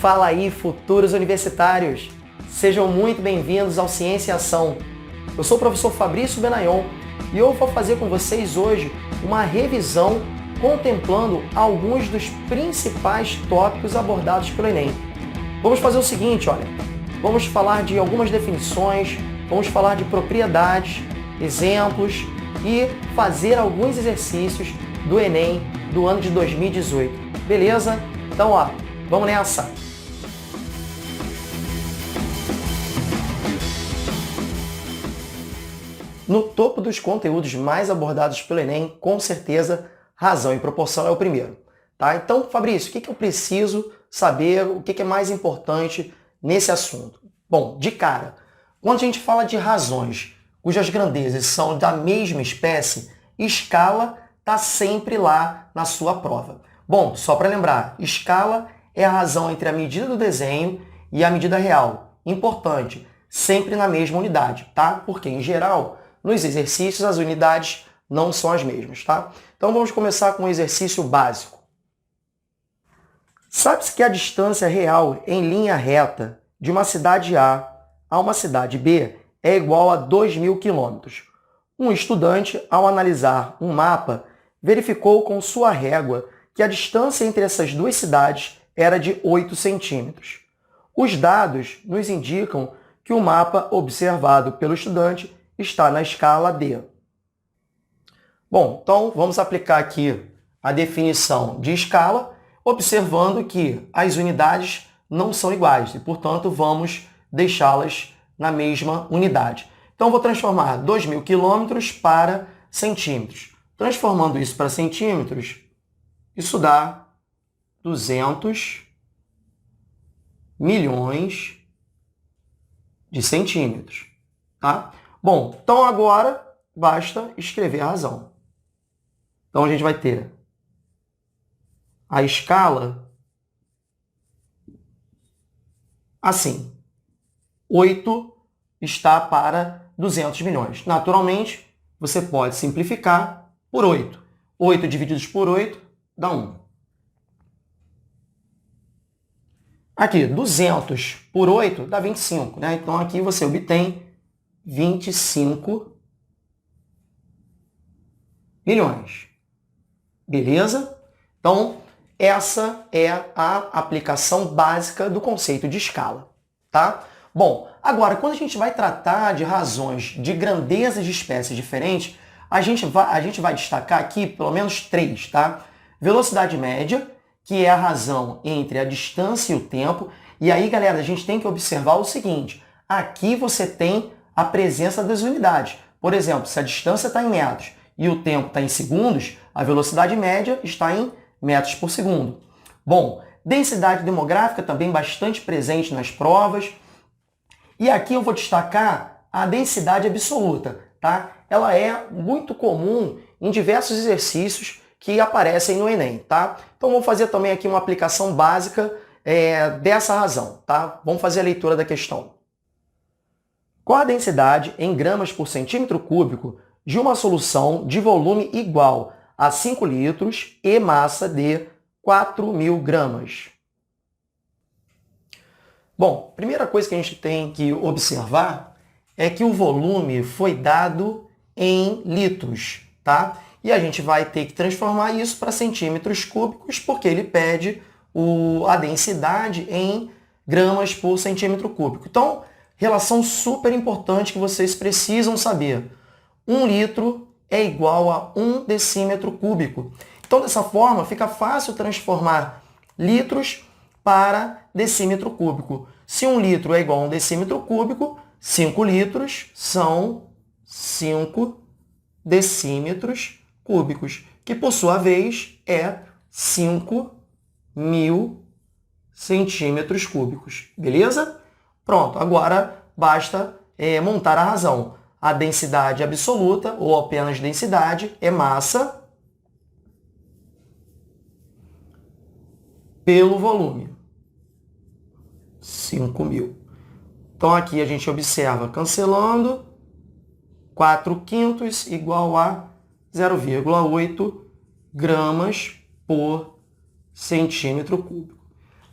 Fala aí, futuros universitários! Sejam muito bem-vindos ao Ciência em Ação. Eu sou o professor Fabrício Benayon e eu vou fazer com vocês hoje uma revisão contemplando alguns dos principais tópicos abordados pelo Enem. Vamos fazer o seguinte, olha, vamos falar de algumas definições, vamos falar de propriedades, exemplos e fazer alguns exercícios do Enem do ano de 2018. Beleza? Então, ó, vamos nessa! No topo dos conteúdos mais abordados pelo Enem, com certeza, razão e proporção é o primeiro. Tá? Então, Fabrício, o que eu preciso saber, o que é mais importante nesse assunto? Bom, de cara, quando a gente fala de razões cujas grandezas são da mesma espécie, escala está sempre lá na sua prova. Bom, só para lembrar, escala é a razão entre a medida do desenho e a medida real. Importante, sempre na mesma unidade, tá? Porque, em geral, nos exercícios as unidades não são as mesmas, tá? Então vamos começar com um exercício básico. Sabe-se que a distância real em linha reta de uma cidade A a uma cidade B é igual a 2.000 quilômetros. Um estudante, ao analisar um mapa, verificou com sua régua que a distância entre essas duas cidades era de 8 centímetros. Os dados nos indicam que o mapa observado pelo estudante está na escala D. Bom, então vamos aplicar aqui a definição de escala, observando que as unidades não são iguais e, portanto, vamos deixá-las na mesma unidade. Então, vou transformar 2.000 quilômetros para centímetros. Transformando isso para centímetros, isso dá 200 milhões de centímetros. Tá? Bom, então agora basta escrever a razão. Então a gente vai ter a escala assim. 8 está para 200 milhões. Naturalmente, você pode simplificar por 8. 8 divididos por 8 dá 1. Aqui, 200 por 8 dá 25, né? Então aqui você obtém 25 milhões. Beleza? Então, essa é a aplicação básica do conceito de escala. Tá? Bom, agora, quando a gente vai tratar de razões de grandezas de espécies diferentes, a gente vai destacar aqui pelo menos 3. Tá? Velocidade média, que é a razão entre a distância e o tempo. E aí, galera, a gente tem que observar o seguinte. Aqui você tem a presença das unidades. Por exemplo, se a distância está em metros e o tempo está em segundos, a velocidade média está em metros por segundo. Bom, densidade demográfica também bastante presente nas provas. E aqui eu vou destacar a densidade absoluta. Tá? Ela é muito comum em diversos exercícios que aparecem no Enem. Tá? Então, vou fazer também aqui uma aplicação básica dessa razão. Tá? Vamos fazer a leitura da questão. Qual a densidade em gramas por centímetro cúbico de uma solução de volume igual a 5 litros e massa de 4.000 gramas? Bom, primeira coisa que a gente tem que observar é que o volume foi dado em litros, tá? E a gente vai ter que transformar isso para centímetros cúbicos, porque ele pede a densidade em gramas por centímetro cúbico. Então, relação super importante que vocês precisam saber. 1 litro é igual a 1 decímetro cúbico. Então, dessa forma, fica fácil transformar litros para decímetro cúbico. Se 1 litro é igual a 1 decímetro cúbico, 5 litros são 5 decímetros cúbicos, que, por sua vez, é 5.000 centímetros cúbicos. Beleza? Pronto, agora basta montar a razão. A densidade absoluta, ou apenas densidade, é massa pelo volume. 5.000. Então, aqui a gente observa, cancelando, 4/5 igual a 0,8 gramas por centímetro cúbico.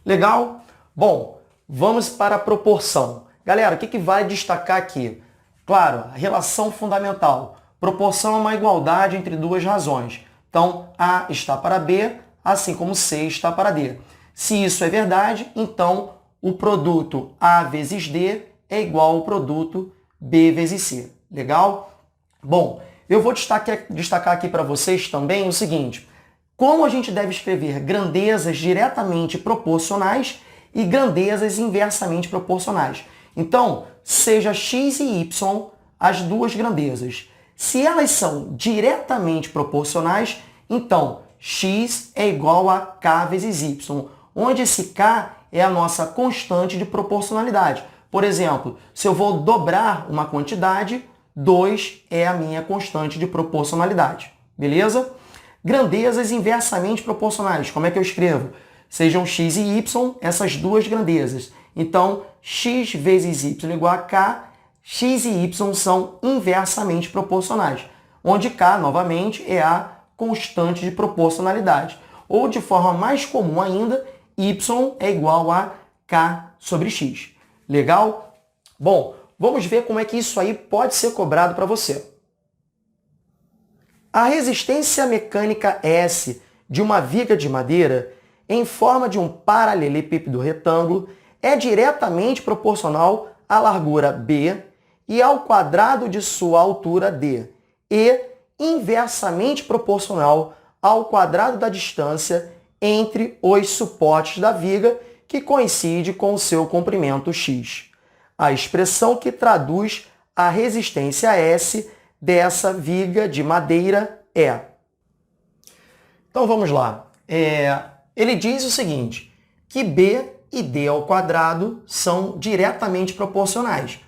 Legal? Bom, vamos para a proporção. Galera, o que vale destacar aqui? Claro, a relação fundamental. Proporção é uma igualdade entre duas razões. Então, A está para B, assim como C está para D. Se isso é verdade, então o produto A vezes D é igual ao produto B vezes C. Legal? Bom, eu vou destacar aqui para vocês também o seguinte. Como a gente deve escrever grandezas diretamente proporcionais e grandezas inversamente proporcionais. Então, seja x e y as duas grandezas. Se elas são diretamente proporcionais, então x é igual a k vezes y, onde esse k é a nossa constante de proporcionalidade. Por exemplo, se eu vou dobrar uma quantidade, 2 é a minha constante de proporcionalidade. Beleza? Grandezas inversamente proporcionais. Como é que eu escrevo? Sejam x e y, essas duas grandezas. Então, x vezes y igual a k, x e y são inversamente proporcionais, onde k, novamente, é a constante de proporcionalidade. Ou, de forma mais comum ainda, y é igual a k sobre x. Legal? Bom, vamos ver como é que isso aí pode ser cobrado para você. A resistência mecânica S de uma viga de madeira em forma de um paralelepípedo retângulo é diretamente proporcional à largura B e ao quadrado de sua altura D, e inversamente proporcional ao quadrado da distância entre os suportes da viga, que coincide com o seu comprimento x. A expressão que traduz a resistência S dessa viga de madeira é... Então vamos lá. Ele diz o seguinte, que B e D ao quadrado são diretamente proporcionais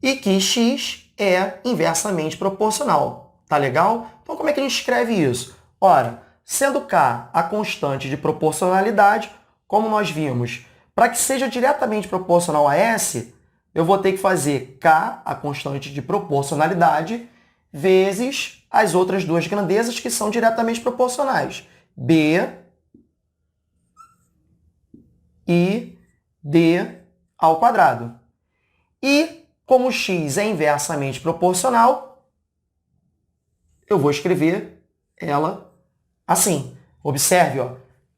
e que x é inversamente proporcional. Tá legal? Então como é que a gente escreve isso? Ora, sendo k a constante de proporcionalidade, como nós vimos, para que seja diretamente proporcional a S, eu vou ter que fazer k, a constante de proporcionalidade, vezes as outras duas grandezas que são diretamente proporcionais. B e D ao quadrado. E, como x é inversamente proporcional, eu vou escrever ela assim. Observe, ó,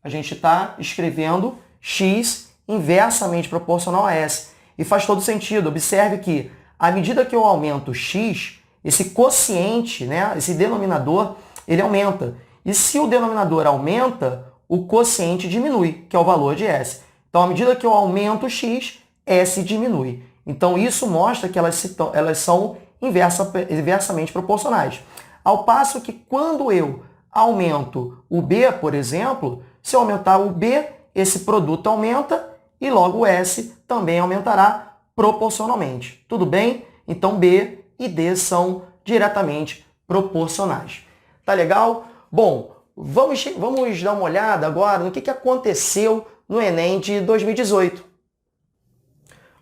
a gente está escrevendo x inversamente proporcional a S. E faz todo sentido. Observe que, à medida que eu aumento x, esse quociente, né, esse denominador, ele aumenta. E se o denominador aumenta, o quociente diminui, que é o valor de S. Então, à medida que eu aumento x, S diminui. Então, isso mostra que elas são inversamente proporcionais. Ao passo que, quando eu aumento o B, por exemplo, se eu aumentar o B, esse produto aumenta e logo o S também aumentará proporcionalmente. Tudo bem? Então, B e D são diretamente proporcionais. Tá legal? Bom, vamos dar uma olhada agora no que aconteceu no Enem de 2018.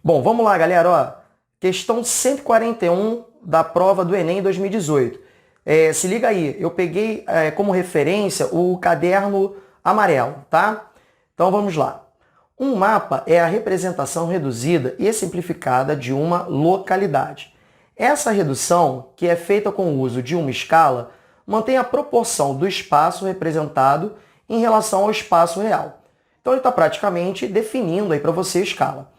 Bom, vamos lá, galera. Ó, questão 141 da prova do Enem 2018. Se liga aí, eu peguei como referência o caderno amarelo, tá? Então vamos lá. Um mapa é a representação reduzida e simplificada de uma localidade. Essa redução, que é feita com o uso de uma escala, mantém a proporção do espaço representado em relação ao espaço real. Então ele está praticamente definindo aí para você a escala.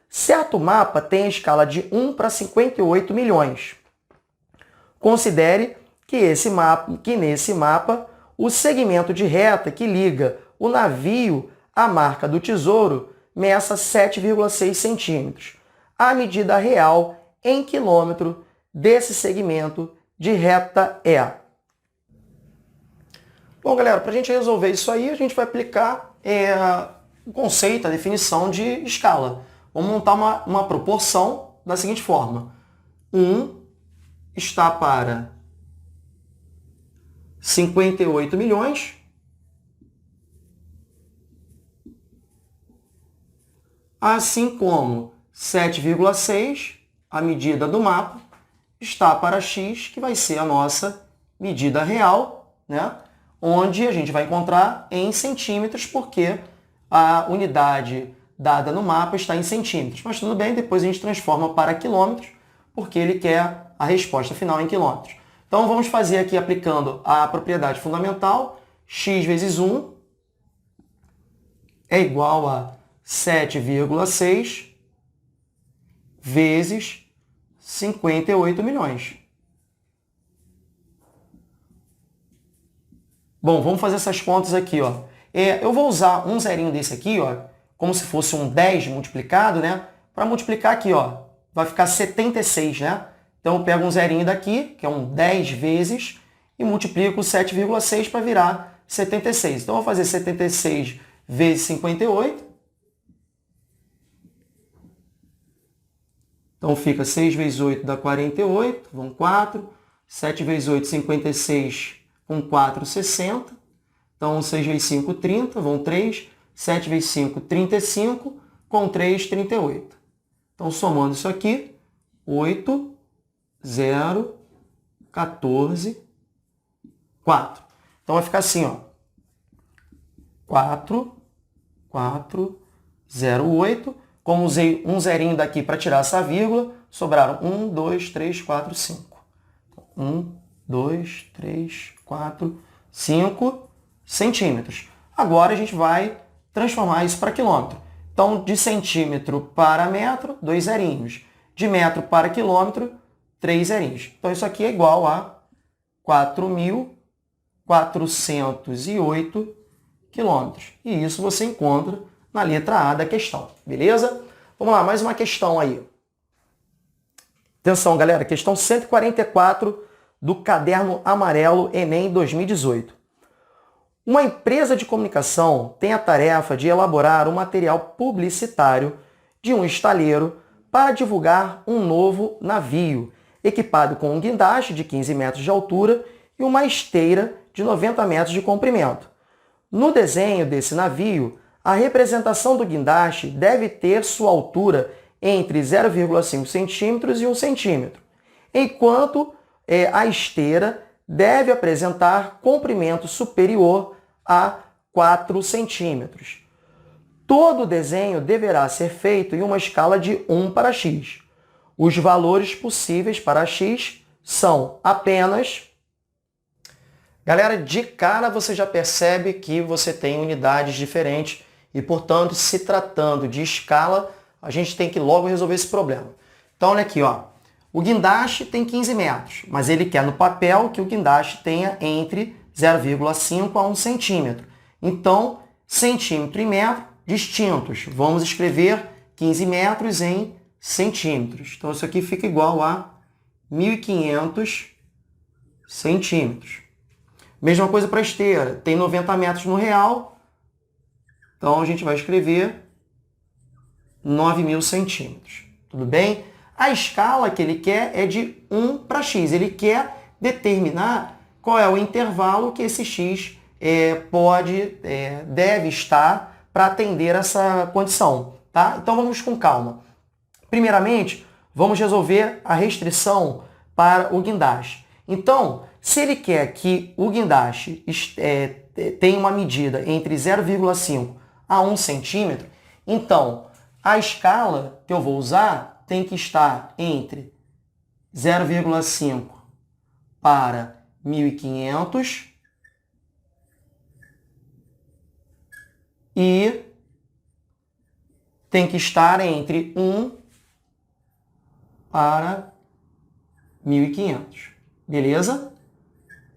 Certo mapa tem a escala de 1 para 58 milhões. Considere que nesse mapa o segmento de reta que liga o navio à marca do tesouro meça 7,6 centímetros. A medida real em quilômetro desse segmento de reta é... Bom, galera, para a gente resolver isso aí, a gente vai aplicar o conceito, a definição de escala. Vamos montar uma proporção da seguinte forma. 1 está para 58 milhões. Assim como 7,6, a medida do mapa, está para x, que vai ser a nossa medida real, né? Onde a gente vai encontrar em centímetros, porque a unidade dada no mapa está em centímetros. Mas tudo bem, depois a gente transforma para quilômetros, porque ele quer a resposta final em quilômetros. Então vamos fazer aqui aplicando a propriedade fundamental, x vezes 1 é igual a 7,6 vezes 58 milhões. Bom, vamos fazer essas contas aqui, ó. Eu vou usar um zerinho desse aqui, ó, como se fosse um 10 multiplicado, né? Para multiplicar aqui, ó, vai ficar 76, né? Então eu pego um zerinho daqui, que é um 10 vezes, e multiplico 7,6 para virar 76. Então eu vou fazer 76 vezes 58. Então fica 6 vezes 8 dá 48, vão 4. 7 vezes 8, 56, com 4, 60. Então 6 vezes 5, 30, vão 3. 7 vezes 5, 35, com 3, 38. Então somando isso aqui, 8, 0, 14, 4. Então vai ficar assim, ó. 4, 4, 0, 8. Como usei um zerinho daqui para tirar essa vírgula, sobraram 1, 2, 3, 4, 5. 1, 2, 3, 4, 5 centímetros. Agora a gente vai transformar isso para quilômetro. Então, de centímetro para metro, 2 zerinhos. De metro para quilômetro, 3 zerinhos. Então, isso aqui é igual a 4.408 quilômetros. E isso você encontra na letra A da questão, beleza? Vamos lá, mais uma questão aí. Atenção, galera, questão 144 do caderno amarelo Enem 2018. Uma empresa de comunicação tem a tarefa de elaborar um material publicitário de um estaleiro para divulgar um novo navio, equipado com um guindaste de 15 metros de altura e uma esteira de 90 metros de comprimento. No desenho desse navio, a representação do guindaste deve ter sua altura entre 0,5 centímetros e 1 centímetro, enquanto a esteira deve apresentar comprimento superior a 4 centímetros. Todo o desenho deverá ser feito em uma escala de 1 para x. Os valores possíveis para x são apenas... Galera, de cara você já percebe que você tem unidades diferentes e, portanto, se tratando de escala, a gente tem que logo resolver esse problema. Então, olha aqui, ó. O guindaste tem 15 metros, mas ele quer no papel que o guindaste tenha entre 0,5 a 1 centímetro. Então, centímetro e metro distintos. Vamos escrever 15 metros em centímetros. Então, isso aqui fica igual a 1.500 centímetros. Mesma coisa para a esteira. Tem 90 metros no real. Então, a gente vai escrever 9.000 centímetros. Tudo bem? A escala que ele quer é de 1 para x. Ele quer determinar qual é o intervalo que esse x deve estar para atender essa condição. Tá? Então, vamos com calma. Primeiramente, vamos resolver a restrição para o guindaste. Então, se ele quer que o guindaste tenha uma medida entre 0,5 a 1 centímetro, então a escala que eu vou usar tem que estar entre 0,5 para 1.500 e tem que estar entre 1 para 1.500. Beleza?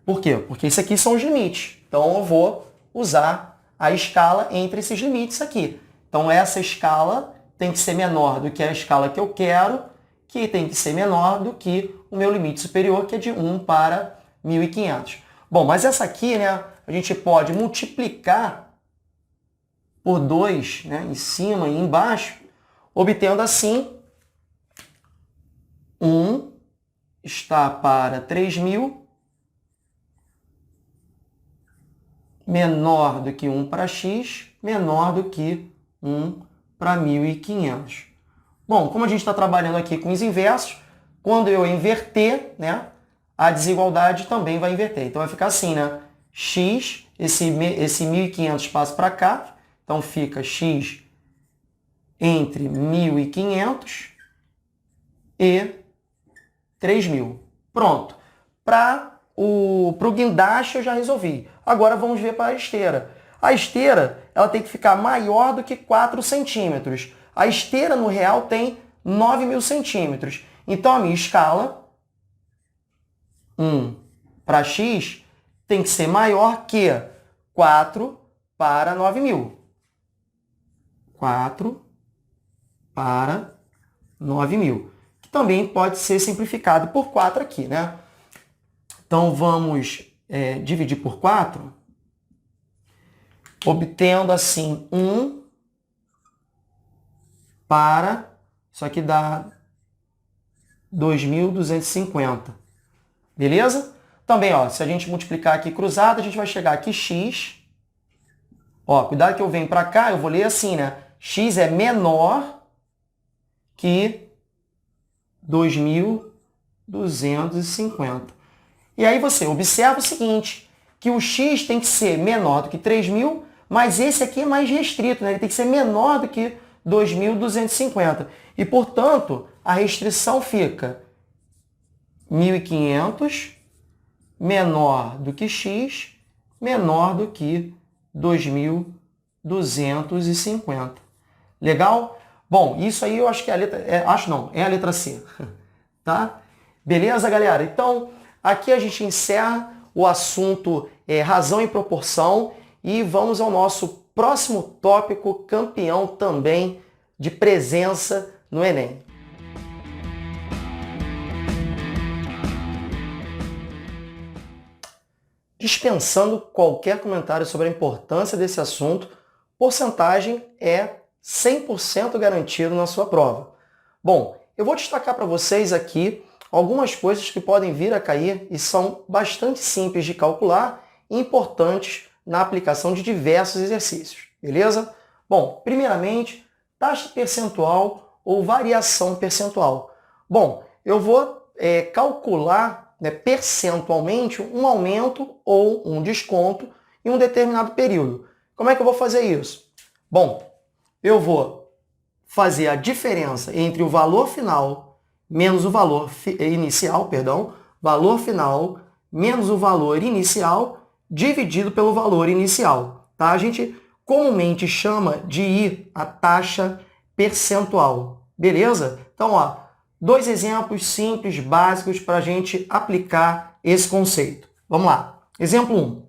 Por quê? Porque isso aqui são os limites. Então, eu vou usar a escala entre esses limites aqui. Então, essa escala tem que ser menor do que a escala que eu quero, que tem que ser menor do que o meu limite superior, que é de 1 para 1.500. Bom, mas essa aqui, né, a gente pode multiplicar por 2, né, em cima e embaixo, obtendo assim 1 está para 3.000, menor do que 1 para x, menor do que 1 para 1.500. Bom, como a gente está trabalhando aqui com os inversos, quando eu inverter, né, a desigualdade também vai inverter. Então vai ficar assim, né? X, esse 1.500 passa para cá, então fica x entre 1.500 e 3.000. Pronto. Para o guindaste eu já resolvi. Agora vamos ver para a esteira. A esteira ela tem que ficar maior do que 4 centímetros. A esteira, no real, tem 9.000 centímetros. Então, a minha escala, 1 para x, tem que ser maior que 4 para 9.000. 4 para 9.000. Que também pode ser simplificado por 4 aqui, né? Então, vamos dividir por 4, obtendo, assim, 1 para... Isso aqui dá 2.250. Beleza? Também, ó, se a gente multiplicar aqui cruzado, a gente vai chegar aqui x. Ó, cuidado que eu venho para cá, eu vou ler assim, né? X é menor que 2.250. E aí você observa o seguinte, que o x tem que ser menor do que 3.000, mas esse aqui é mais restrito, né? Ele tem que ser menor do que 2.250. E, portanto, a restrição fica 1.500 menor do que x, menor do que 2.250. Legal? Bom, isso aí eu acho que é a letra... é a letra C. Tá? Beleza, galera? Então, aqui a gente encerra o assunto razão e proporção e vamos ao nosso próximo tópico, campeão também de presença no Enem. Dispensando qualquer comentário sobre a importância desse assunto, porcentagem é 100% garantido na sua prova. Bom, eu vou destacar para vocês aqui algumas coisas que podem vir a cair e são bastante simples de calcular e importantes na aplicação de diversos exercícios, beleza? Bom, primeiramente, taxa percentual ou variação percentual. Bom, eu vou calcular percentualmente um aumento ou um desconto em um determinado período. Como é que eu vou fazer isso? Bom, eu vou fazer a diferença entre o valor final menos o valor inicial, valor final menos o valor inicial dividido pelo valor inicial. Tá? A gente comumente chama de I a taxa percentual. Beleza? Então, ó, 2 exemplos simples, básicos, para a gente aplicar esse conceito. Vamos lá. Exemplo 1.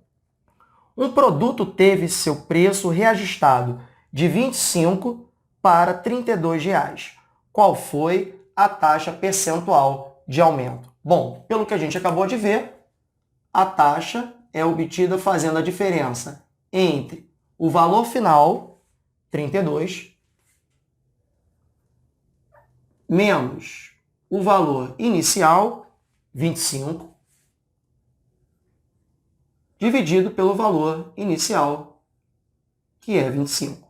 Um produto teve seu preço reajustado de R$ 25 para R$ 32. Qual foi a taxa percentual de aumento? Bom, pelo que a gente acabou de ver, a taxa é obtida fazendo a diferença entre o valor final, 32, menos o valor inicial, 25, dividido pelo valor inicial, que é 25.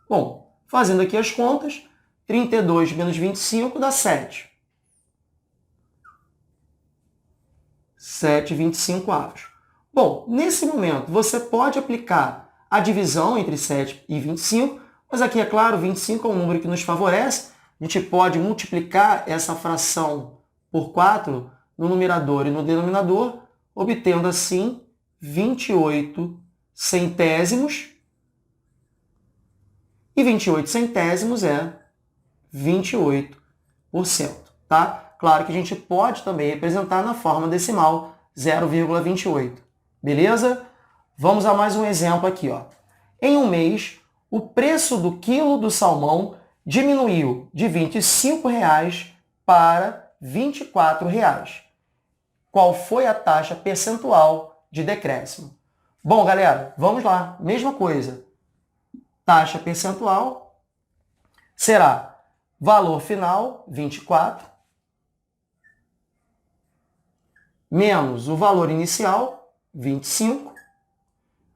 Bom, fazendo aqui as contas, 32 menos 25 dá 7. 7,25. Bom, nesse momento, você pode aplicar a divisão entre 7 e 25, mas aqui, é claro, 25 é um número que nos favorece. A gente pode multiplicar essa fração por 4 no numerador e no denominador, obtendo assim 28 centésimos. E 28 centésimos é 28%. Tá? Claro que a gente pode também representar na forma decimal 0,28. Beleza? Vamos a mais um exemplo aqui. Ó. Em um mês, o preço do quilo do salmão diminuiu de R$ 25 para R$ 24. Qual foi a taxa percentual de decréscimo? Bom, galera, vamos lá. Mesma coisa. Taxa percentual será valor final, 24, menos o valor inicial, 25,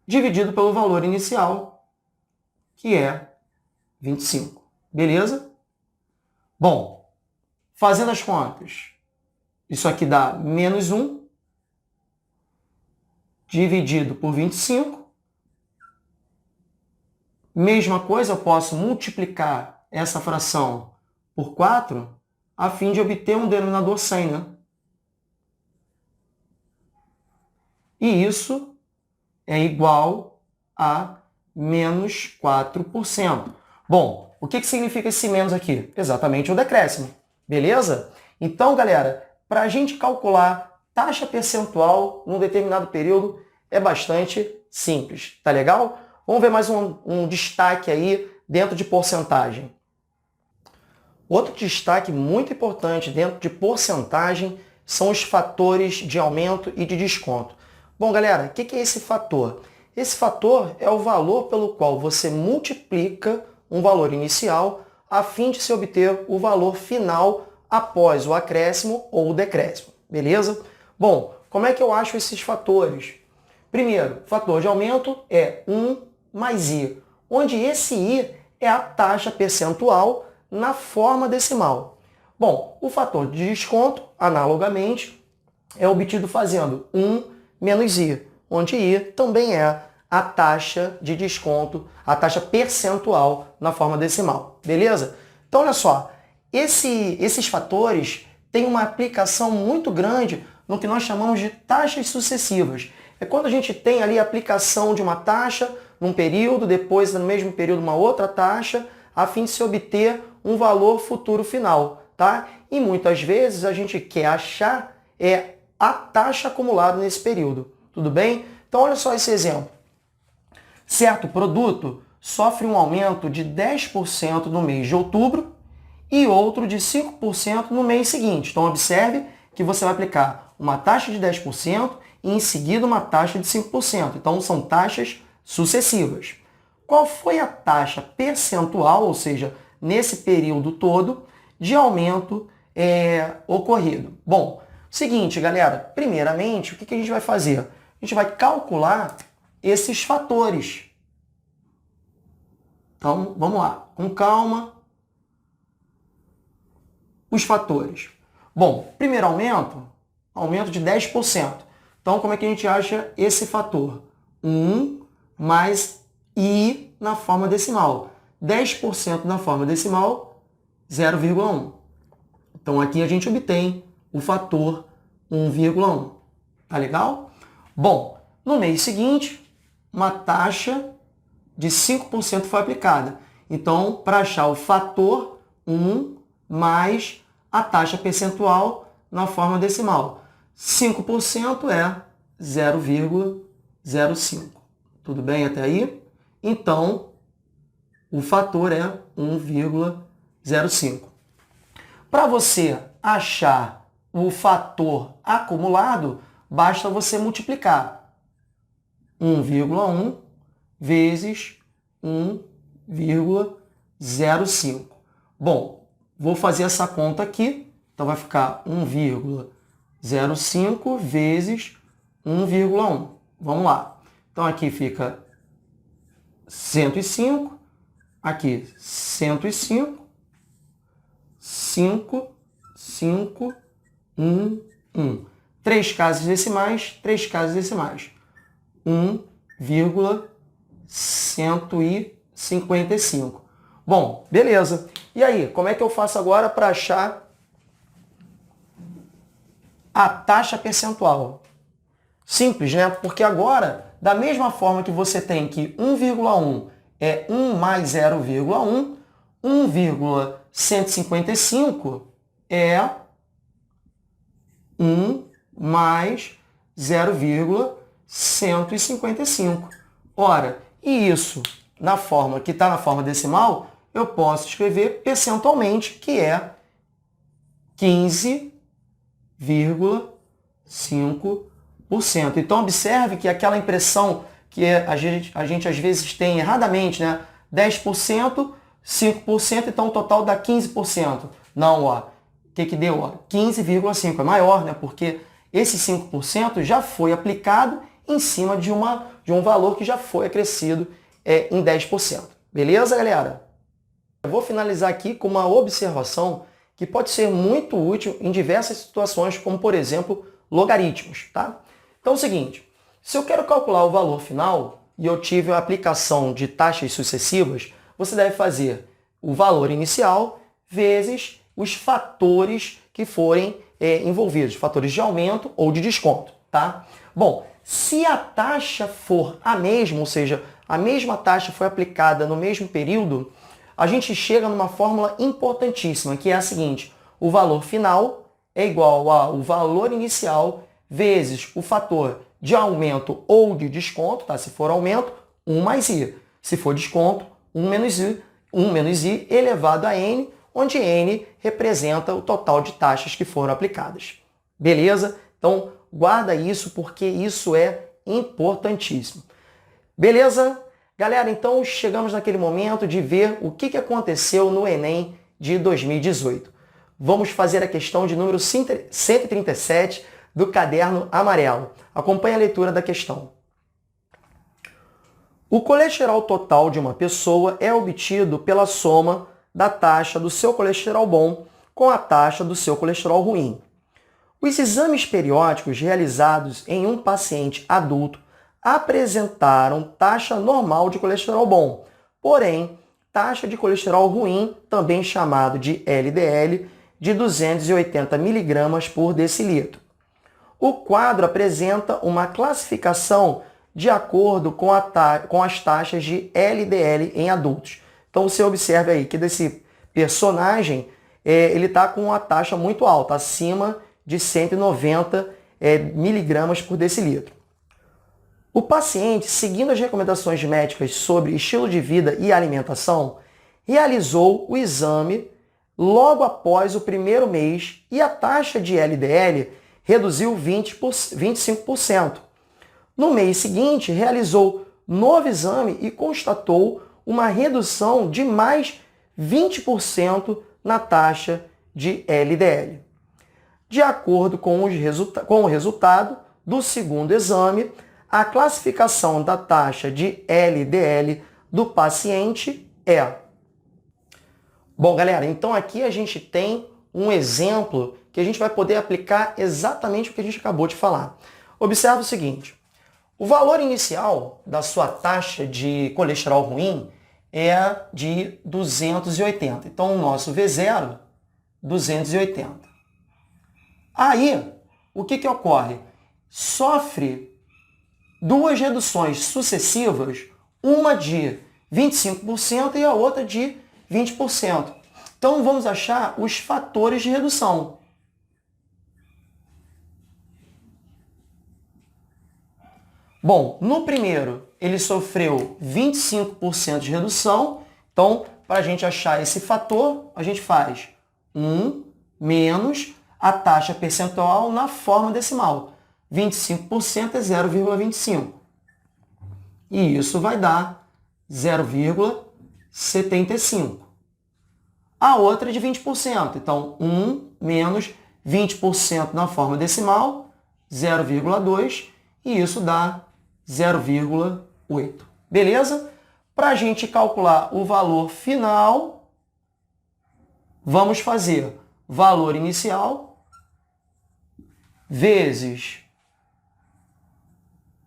dividido pelo valor inicial, que é 25. Beleza? Bom, fazendo as contas, isso aqui dá menos 1, dividido por 25. Mesma coisa, eu posso multiplicar essa fração por 4 a fim de obter um denominador 100, né? E isso é igual a menos 4%. Bom, o que significa esse menos aqui? Exatamente o decréscimo, beleza? Então, galera, para a gente calcular taxa percentual num determinado período é bastante simples, tá legal? Vamos ver mais um destaque aí dentro de porcentagem. Outro destaque muito importante dentro de porcentagem são os fatores de aumento e de desconto. Bom, galera, o que é esse fator? Esse fator é o valor pelo qual você multiplica um valor inicial a fim de se obter o valor final após o acréscimo ou o decréscimo, beleza? Bom, como é que eu acho esses fatores? Primeiro, fator de aumento é 1 mais i, onde esse i é a taxa percentual na forma decimal. Bom, o fator de desconto, analogamente, é obtido fazendo 1 menos i, onde i também é a taxa de desconto, a taxa percentual na forma decimal, beleza? Então, olha só, esses fatores têm uma aplicação muito grande no que nós chamamos de taxas sucessivas. É quando a gente tem ali a aplicação de uma taxa num período, depois no mesmo período uma outra taxa, a fim de se obter um valor futuro final, tá? E muitas vezes a gente quer achar a taxa acumulada nesse período, tudo bem? Então olha só esse exemplo. Certo produto sofre um aumento de 10% no mês de outubro e outro de 5% no mês seguinte. Então observe que você vai aplicar uma taxa de 10% e em seguida uma taxa de 5%. Então são taxas sucessivas. Qual foi a taxa percentual, ou seja, nesse período todo, de aumento ocorrido? Bom, seguinte, galera, primeiramente, o que a gente vai fazer? A gente vai calcular esses fatores. Então, vamos lá, com calma. Os fatores. Bom, primeiro aumento de 10%. Então, como é que a gente acha esse fator? 1 mais i na forma decimal. 10% na forma decimal, 0,1. Então, aqui a gente obtém o fator 1,1. Tá legal? Bom, no mês seguinte, uma taxa de 5% foi aplicada. Então, para achar o fator 1 mais a taxa percentual na forma decimal. 5% é 0,05. Tudo bem até aí? Então, o fator é 1,05. Para você achar o fator acumulado, basta você multiplicar 1,1 vezes 1,05. Bom, vou fazer essa conta aqui. Então, vai ficar 1,05 vezes 1,1. Vamos lá. Então, aqui fica 105. Aqui, 105. 5, 5, 1, 1. 3 casas decimais, 3 casas decimais. 1,155. Bom, beleza. E aí, como é que eu faço agora para achar a taxa percentual? Simples, né? Porque agora, da mesma forma que você tem que 1,1 é 1 mais 0,1, 1,155 é 1 mais 0,155. Ora, e isso, na forma que está na forma decimal, eu posso escrever percentualmente, que é 15,5%. Então, observe que aquela impressão que a gente às vezes tem erradamente, né? 10%, 5%, então o total dá 15%. Não, ó, o que deu? Ó, 15,5%. É maior, né? Porque esse 5% já foi aplicado em cima de um valor que já foi acrescido em 10%. Beleza, galera? Eu vou finalizar aqui com uma observação que pode ser muito útil em diversas situações, como, por exemplo, logaritmos, tá? Então é o seguinte, se eu quero calcular o valor final e eu tive a aplicação de taxas sucessivas, você deve fazer o valor inicial vezes os fatores que forem envolvidos, fatores de aumento ou de desconto, tá? Bom, se a taxa for a mesma, ou seja, a mesma taxa foi aplicada no mesmo período, a gente chega numa fórmula importantíssima, que é a seguinte: o valor final é igual ao valor inicial vezes o fator de aumento ou de desconto, tá? Se for aumento, 1 mais i. Se for desconto, 1 menos i elevado a n, onde n representa o total de taxas que foram aplicadas. Beleza? Então, guarda isso porque isso é importantíssimo. Beleza? Galera, então chegamos naquele momento de ver o que aconteceu no Enem de 2018. Vamos fazer a questão de número 137 do caderno amarelo. Acompanhe a leitura da questão. O colesterol total de uma pessoa é obtido pela soma da taxa do seu colesterol bom com a taxa do seu colesterol ruim. Os exames periódicos realizados em um paciente adulto apresentaram taxa normal de colesterol bom, porém, taxa de colesterol ruim, também chamado de LDL, de 280 mg por decilitro. O quadro apresenta uma classificação de acordo com as taxas de LDL em adultos. Então você observa aí que desse personagem, ele está com uma taxa muito alta, acima de 190 miligramas por decilitro. O paciente, seguindo as recomendações médicas sobre estilo de vida e alimentação, realizou o exame logo após o primeiro mês e a taxa de LDL reduziu 25%. No mês seguinte, realizou novo exame e constatou uma redução de mais 20% na taxa de LDL. De acordo com o resultado do segundo exame, a classificação da taxa de LDL do paciente é... Bom, galera, então aqui a gente tem um exemplo que a gente vai poder aplicar exatamente o que a gente acabou de falar. Observa o seguinte: o valor inicial da sua taxa de colesterol ruim é de 280. Então, o nosso V0, 280. Aí, o que ocorre? Sofre duas reduções sucessivas, uma de 25% e a outra de 20%. Então, vamos achar os fatores de redução. Bom, no primeiro, ele sofreu 25% de redução. Então, para a gente achar esse fator, a gente faz 1 menos a taxa percentual na forma decimal. 25% é 0,25. E isso vai dar 0,75. A outra é de 20%. Então, 1 menos 20% na forma decimal, 0,2. E isso dá 0,8. Beleza? Para a gente calcular o valor final, vamos fazer valor inicial vezes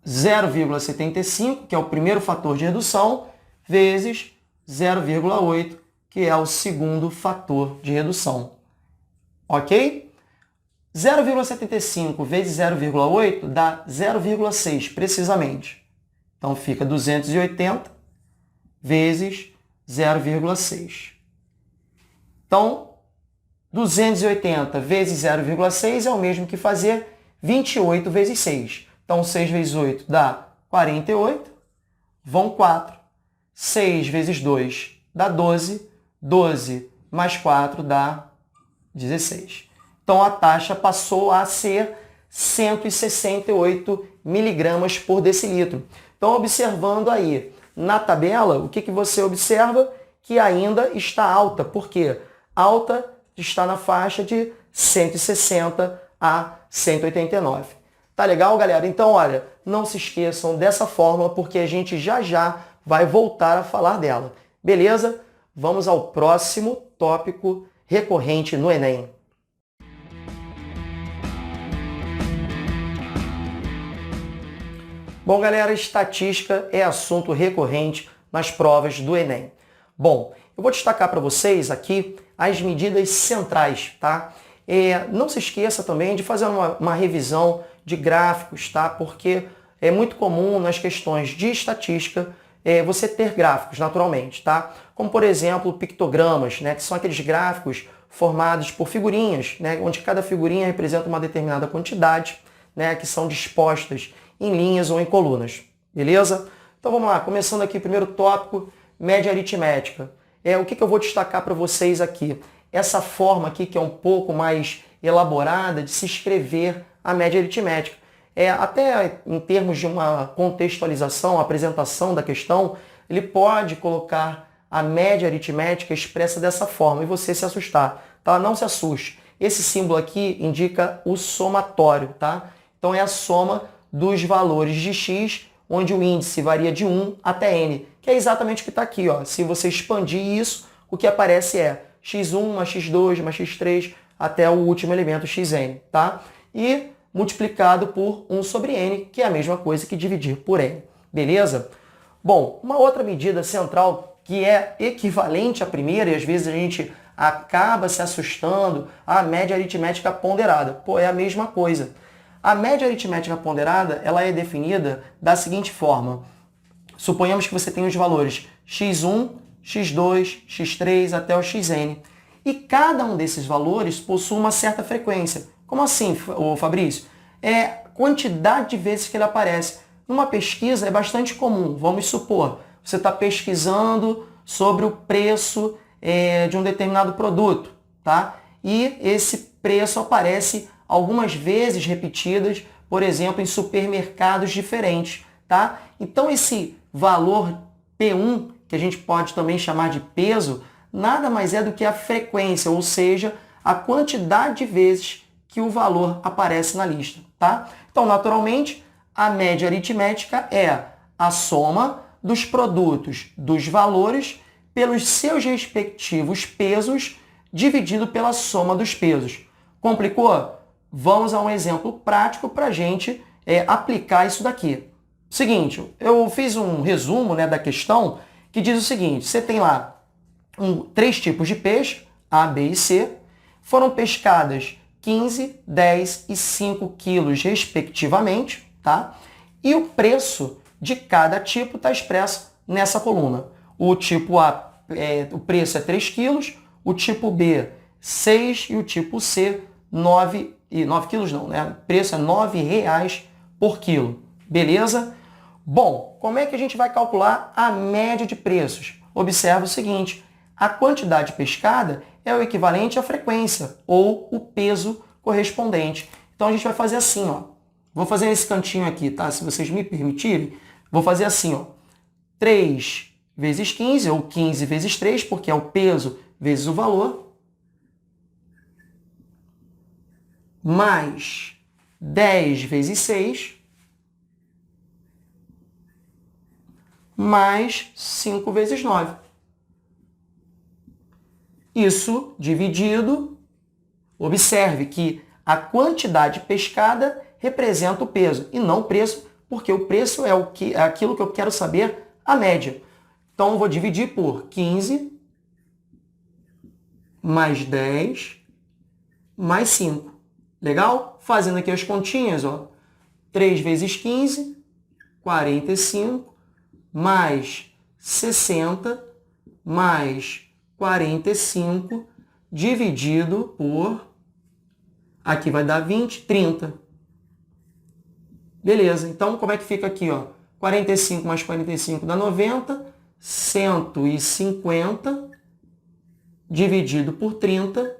0,75, que é o primeiro fator de redução, vezes 0,8, que é o segundo fator de redução. Ok? 0,75 vezes 0,8 dá 0,6 precisamente. Então fica 280 vezes 0,6. Então, 280 vezes 0,6 é o mesmo que fazer 28 vezes 6. Então, 6 vezes 8 dá 48, vão 4. 6 vezes 2 dá 12, 12 mais 4 dá 16. Então, a taxa passou a ser 168 miligramas por decilitro. Então, observando aí na tabela, o que você observa? Que ainda está alta. Por quê? Alta está na faixa de 160 a 189. Tá legal, galera? Então, olha, não se esqueçam dessa fórmula, porque a gente já vai voltar a falar dela. Beleza? Vamos ao próximo tópico recorrente no Enem. Bom, galera, estatística é assunto recorrente nas provas do Enem. Bom, eu vou destacar para vocês aqui as medidas centrais, tá? Não se esqueça também de fazer uma revisão de gráficos, tá? Porque é muito comum nas questões de estatística você ter gráficos, naturalmente, tá? Como, por exemplo, pictogramas, né? Que são aqueles gráficos formados por figurinhas, né? Onde cada figurinha representa uma determinada quantidade, né? Que são dispostas em linhas ou em colunas, beleza? Então vamos lá, começando aqui o primeiro tópico, média aritmética. O que eu vou destacar para vocês aqui? Essa forma aqui que é um pouco mais elaborada de se escrever a média aritmética. Até em termos de uma contextualização, apresentação da questão, ele pode colocar a média aritmética expressa dessa forma e você se assustar, tá? Não se assuste. Esse símbolo aqui indica o somatório, tá? Então é a soma dos valores de x, onde o índice varia de 1 até n, que é exatamente o que está aqui, ó. Se você expandir isso, o que aparece é x1 mais x2 mais x3 até o último elemento xn, tá? E multiplicado por 1 sobre n, que é a mesma coisa que dividir por n, beleza? Bom, uma outra medida central que é equivalente à primeira, e às vezes a gente acaba se assustando, a média aritmética ponderada. Pô, é a mesma coisa. A média aritmética ponderada, ela é definida da seguinte forma. Suponhamos que você tem os valores x1, x2, x3 até o xn. E cada um desses valores possui uma certa frequência. Como assim, Fabrício? É quantidade de vezes que ele aparece. Numa pesquisa é bastante comum. Vamos supor, você está pesquisando sobre o preço de um determinado produto, tá? E esse preço aparece algumas vezes repetidas, por exemplo, em supermercados diferentes, tá? Então esse valor P1, que a gente pode também chamar de peso, nada mais é do que a frequência, ou seja, a quantidade de vezes que o valor aparece na lista, tá? Então, naturalmente, a média aritmética é a soma dos produtos dos valores pelos seus respectivos pesos dividido pela soma dos pesos. Complicou? Vamos a um exemplo prático para a gente aplicar isso daqui. Seguinte, eu fiz um resumo, né, da questão que diz o seguinte, você tem lá 3 tipos de peixe, A, B e C, foram pescadas 15, 10 e 5 quilos respectivamente, tá? E o preço de cada tipo está expresso nessa coluna. O tipo A, o preço é 3 quilos, o tipo B, 6 e o tipo C, 9 quilos não, né? O preço é R$9 por quilo. Beleza? Bom, como é que a gente vai calcular a média de preços? Observe o seguinte, a quantidade pescada é o equivalente à frequência, ou o peso correspondente. Então a gente vai fazer assim, ó. Vou fazer esse cantinho aqui, tá? Se vocês me permitirem, vou fazer assim, ó. 3 vezes 15, ou 15 vezes 3, porque é o peso vezes o valor, mais 10 vezes 6, mais 5 vezes 9. Isso dividido, observe que a quantidade pescada representa o peso e não o preço, porque o preço é aquilo que eu quero saber, a média. Então, eu vou dividir por 15 mais 10 mais 5. Legal? Fazendo aqui as continhas, ó. 3 vezes 15, 45, mais 60, mais 45, dividido por... Aqui vai dar 20, 30. Beleza, então como é que fica aqui, ó? 45 mais 45 dá 90, 150 dividido por 30,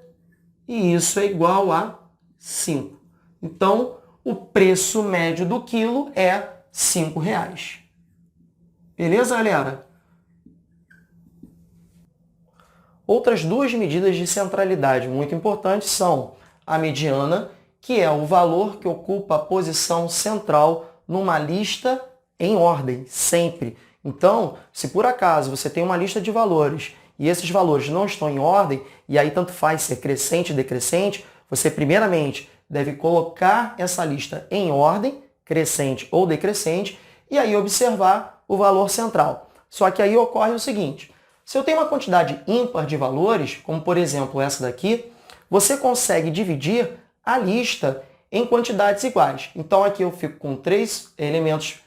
e isso é igual a 5. Então, o preço médio do quilo é R$5. Beleza, galera? Outras duas medidas de centralidade muito importantes são a mediana, que é o valor que ocupa a posição central numa lista em ordem, sempre. Então, se por acaso você tem uma lista de valores e esses valores não estão em ordem, e aí tanto faz ser crescente ou decrescente, você primeiramente deve colocar essa lista em ordem, crescente ou decrescente, e aí observar o valor central. Só que aí ocorre o seguinte, Se eu tenho uma quantidade ímpar de valores, como por exemplo essa daqui, você consegue dividir a lista em quantidades iguais. Então aqui eu fico com 3 elementos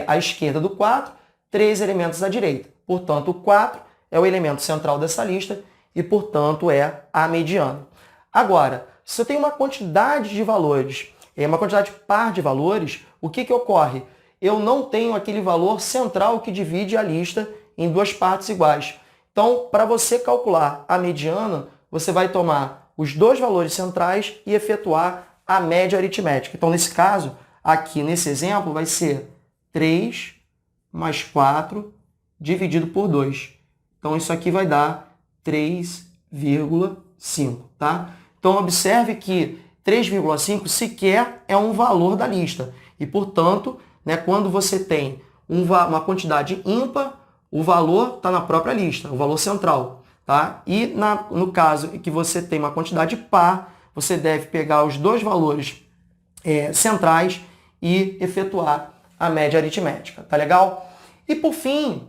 à esquerda do 4, 3 elementos à direita. Portanto, o 4 é o elemento central dessa lista e, portanto, é a mediana. Agora, se eu tenho uma quantidade de valores, uma quantidade par de valores, o que ocorre? Eu não tenho aquele valor central que divide a lista em duas partes iguais. Então, para você calcular a mediana, você vai tomar os dois valores centrais e efetuar a média aritmética. Então, nesse caso, aqui nesse exemplo, vai ser 3 mais 4 dividido por 2. Então, isso aqui vai dar 3,5, tá? Então, observe que 3,5 sequer é um valor da lista. E, portanto, quando você tem uma quantidade ímpar, o valor está na própria lista, o valor central. Tá? E no caso em que você tem uma quantidade par, você deve pegar os dois valores centrais e efetuar a média aritmética. Tá legal? E, por fim,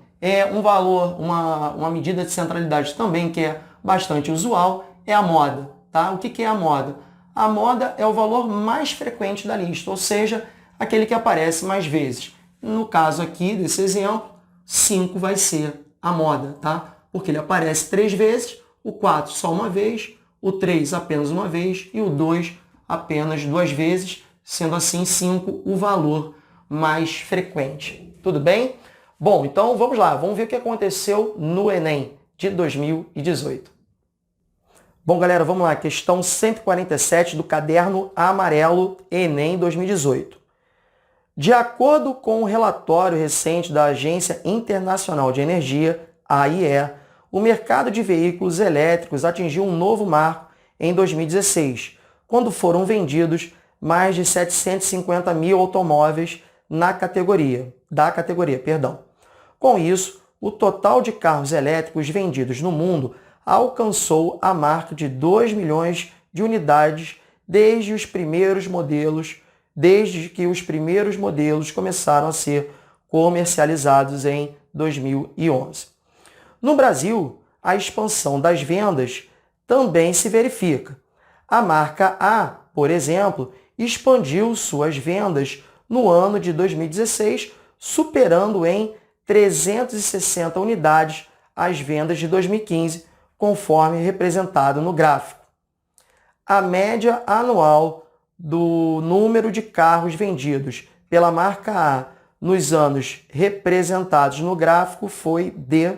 uma medida de centralidade também que é bastante usual é a moda. Tá? O que é a moda? A moda é o valor mais frequente da lista, ou seja, aquele que aparece mais vezes. No caso aqui, desse exemplo, 5 vai ser a moda, tá? Porque ele aparece 3 vezes, o 4 só uma vez, o 3 apenas uma vez e o 2 apenas 2 vezes, sendo assim 5 o valor mais frequente. Tudo bem? Bom, então vamos lá, vamos ver o que aconteceu no Enem de 2018. Bom, galera, vamos lá. Questão 147 do caderno amarelo Enem 2018. De acordo com o relatório recente da Agência Internacional de Energia, AIE, o mercado de veículos elétricos atingiu um novo marco em 2016, quando foram vendidos mais de 750 mil automóveis da categoria. Com isso, o total de carros elétricos vendidos no mundo alcançou a marca de 2 milhões de unidades desde que os primeiros modelos começaram a ser comercializados em 2011. No Brasil, a expansão das vendas também se verifica. A marca A, por exemplo, expandiu suas vendas no ano de 2016, superando em 360 unidades as vendas de 2015, conforme representado no gráfico. A média anual do número de carros vendidos pela marca A nos anos representados no gráfico foi de...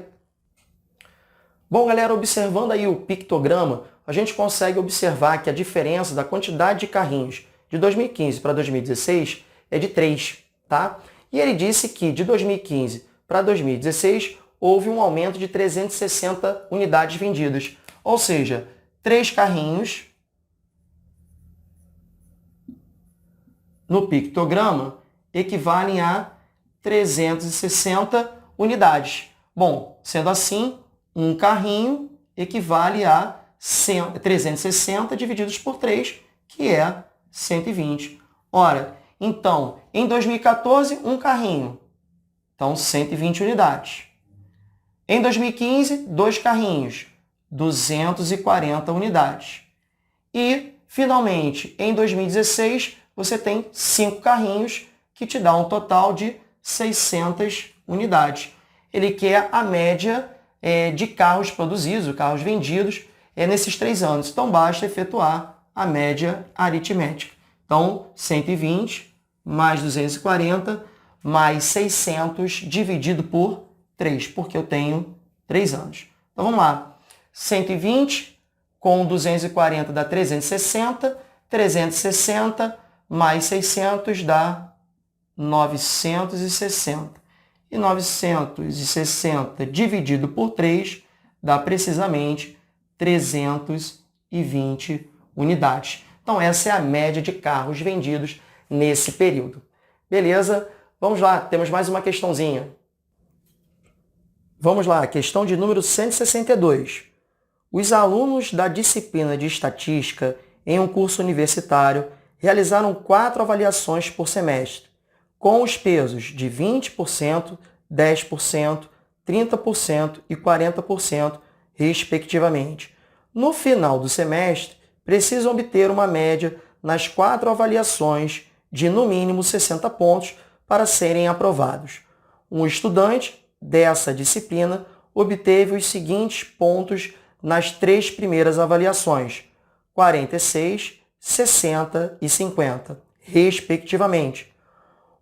Bom, galera, observando aí o pictograma, a gente consegue observar que a diferença da quantidade de carrinhos de 2015 para 2016 é de 3, tá? E ele disse que de 2015 para 2016 houve um aumento de 360 unidades vendidas. Ou seja, 3 carrinhos no pictograma equivalem a 360 unidades. Bom, sendo assim, um carrinho equivale a 360 divididos por 3, que é 120. Ora, então, em 2014, um carrinho. Então, 120 unidades. Em 2015, 2 carrinhos, 240 unidades. E, finalmente, em 2016, você tem 5 carrinhos, que te dá um total de 600 unidades. Ele quer a média de carros produzidos, carros vendidos, nesses 3 anos. Então, basta efetuar a média aritmética. Então, 120 mais 240 mais 600 dividido por 3, porque eu tenho 3 anos. Então, vamos lá. 120 com 240 dá 360, 360 mais 600 dá 960. E 960 dividido por 3 dá precisamente 320 unidades. Então, essa é a média de carros vendidos nesse período. Beleza? Vamos lá, temos mais uma questãozinha. Vamos lá, questão de número 162. Os alunos da disciplina de Estatística em um curso universitário realizaram 4 avaliações por semestre, com os pesos de 20%, 10%, 30% e 40%, respectivamente. No final do semestre, precisam obter uma média nas 4 avaliações de no mínimo 60 pontos para serem aprovados. Um estudante dessa disciplina obteve os seguintes pontos nas 3 primeiras avaliações: 46, 60 e 50, respectivamente.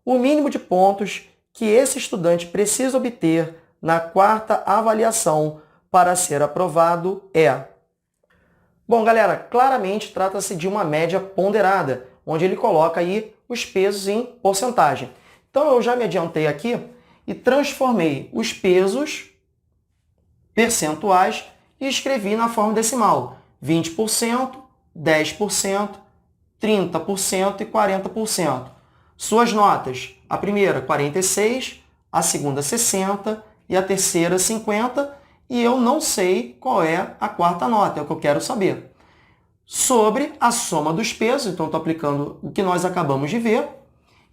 O mínimo de pontos que esse estudante precisa obter na 4ª avaliação para ser aprovado é... Bom, galera, claramente trata-se de uma média ponderada, onde ele coloca aí os pesos em porcentagem. Então, eu já me adiantei aqui e transformei os pesos percentuais e escrevi na forma decimal: 20%, 10%, 30% e 40%. Suas notas: a primeira 46, a segunda 60 e a terceira 50, e eu não sei qual é a 4ª nota, é o que eu quero saber. Sobre a soma dos pesos, então estou aplicando o que nós acabamos de ver,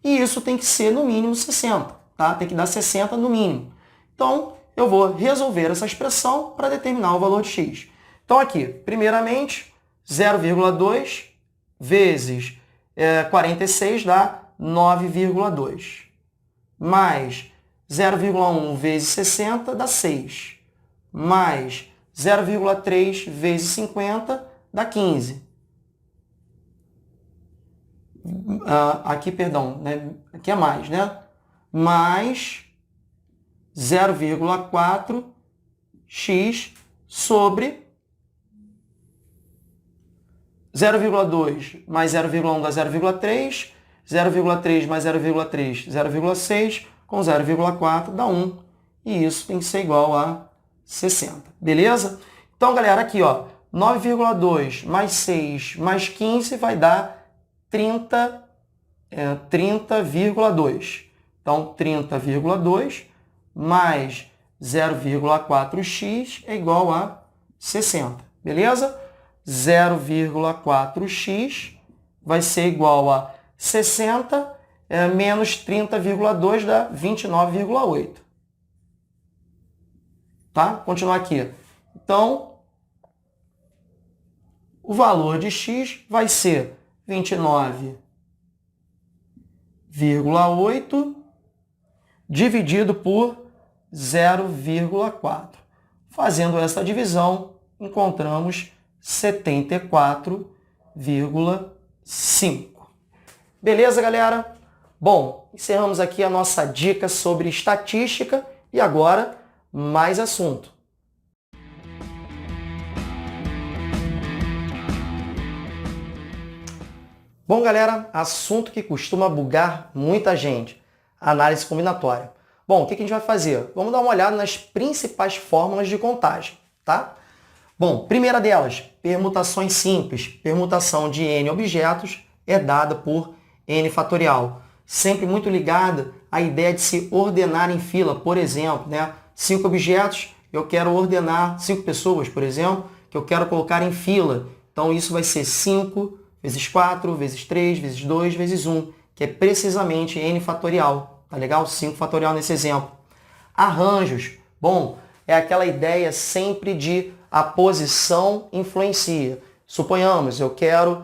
e isso tem que ser no mínimo 60, tá? Tem que dar 60 no mínimo. Então, eu vou resolver essa expressão para determinar o valor de x. Então, aqui, primeiramente, 0,2 vezes 46 dá 9,2. Mais 0,1 vezes 60 dá 6. Mais 0,3 vezes 50 dá 15. Aqui, perdão, né? Aqui é mais, né? Mais 0,4x sobre 0,2 mais 0,1 dá 0,3, 0,3 mais 0,3, 0,6, com 0,4 dá 1. E isso tem que ser igual a 60. Beleza? Então, galera, aqui, ó, 9,2 mais 6 mais 15 vai dar 30,2. Então, 30,2 mais 0,4x é igual a 60. Beleza? 0,4x vai ser igual a 60 menos 30,2 dá 29,8. Tá? Continuar aqui. Então, o valor de x vai ser 29,8 dividido por 0,4. Fazendo essa divisão, encontramos 74,5. Beleza, galera? Bom, encerramos aqui a nossa dica sobre estatística e agora mais assunto. Bom, galera, assunto que costuma bugar muita gente, análise combinatória. Bom, o que a gente vai fazer? Vamos dar uma olhada nas principais fórmulas de contagem, tá? Bom, primeira delas, permutações simples. Permutação de n objetos é dada por n fatorial. Sempre muito ligada à ideia de se ordenar em fila. Por exemplo, né? 5 objetos, eu quero ordenar 5 pessoas, por exemplo, que eu quero colocar em fila. Então, isso vai ser 5 vezes 4, vezes 3, vezes 2, vezes 1, que é precisamente n fatorial. Tá legal? 5 fatorial nesse exemplo. Arranjos. Bom, é aquela ideia sempre de a posição influencia. Suponhamos, eu quero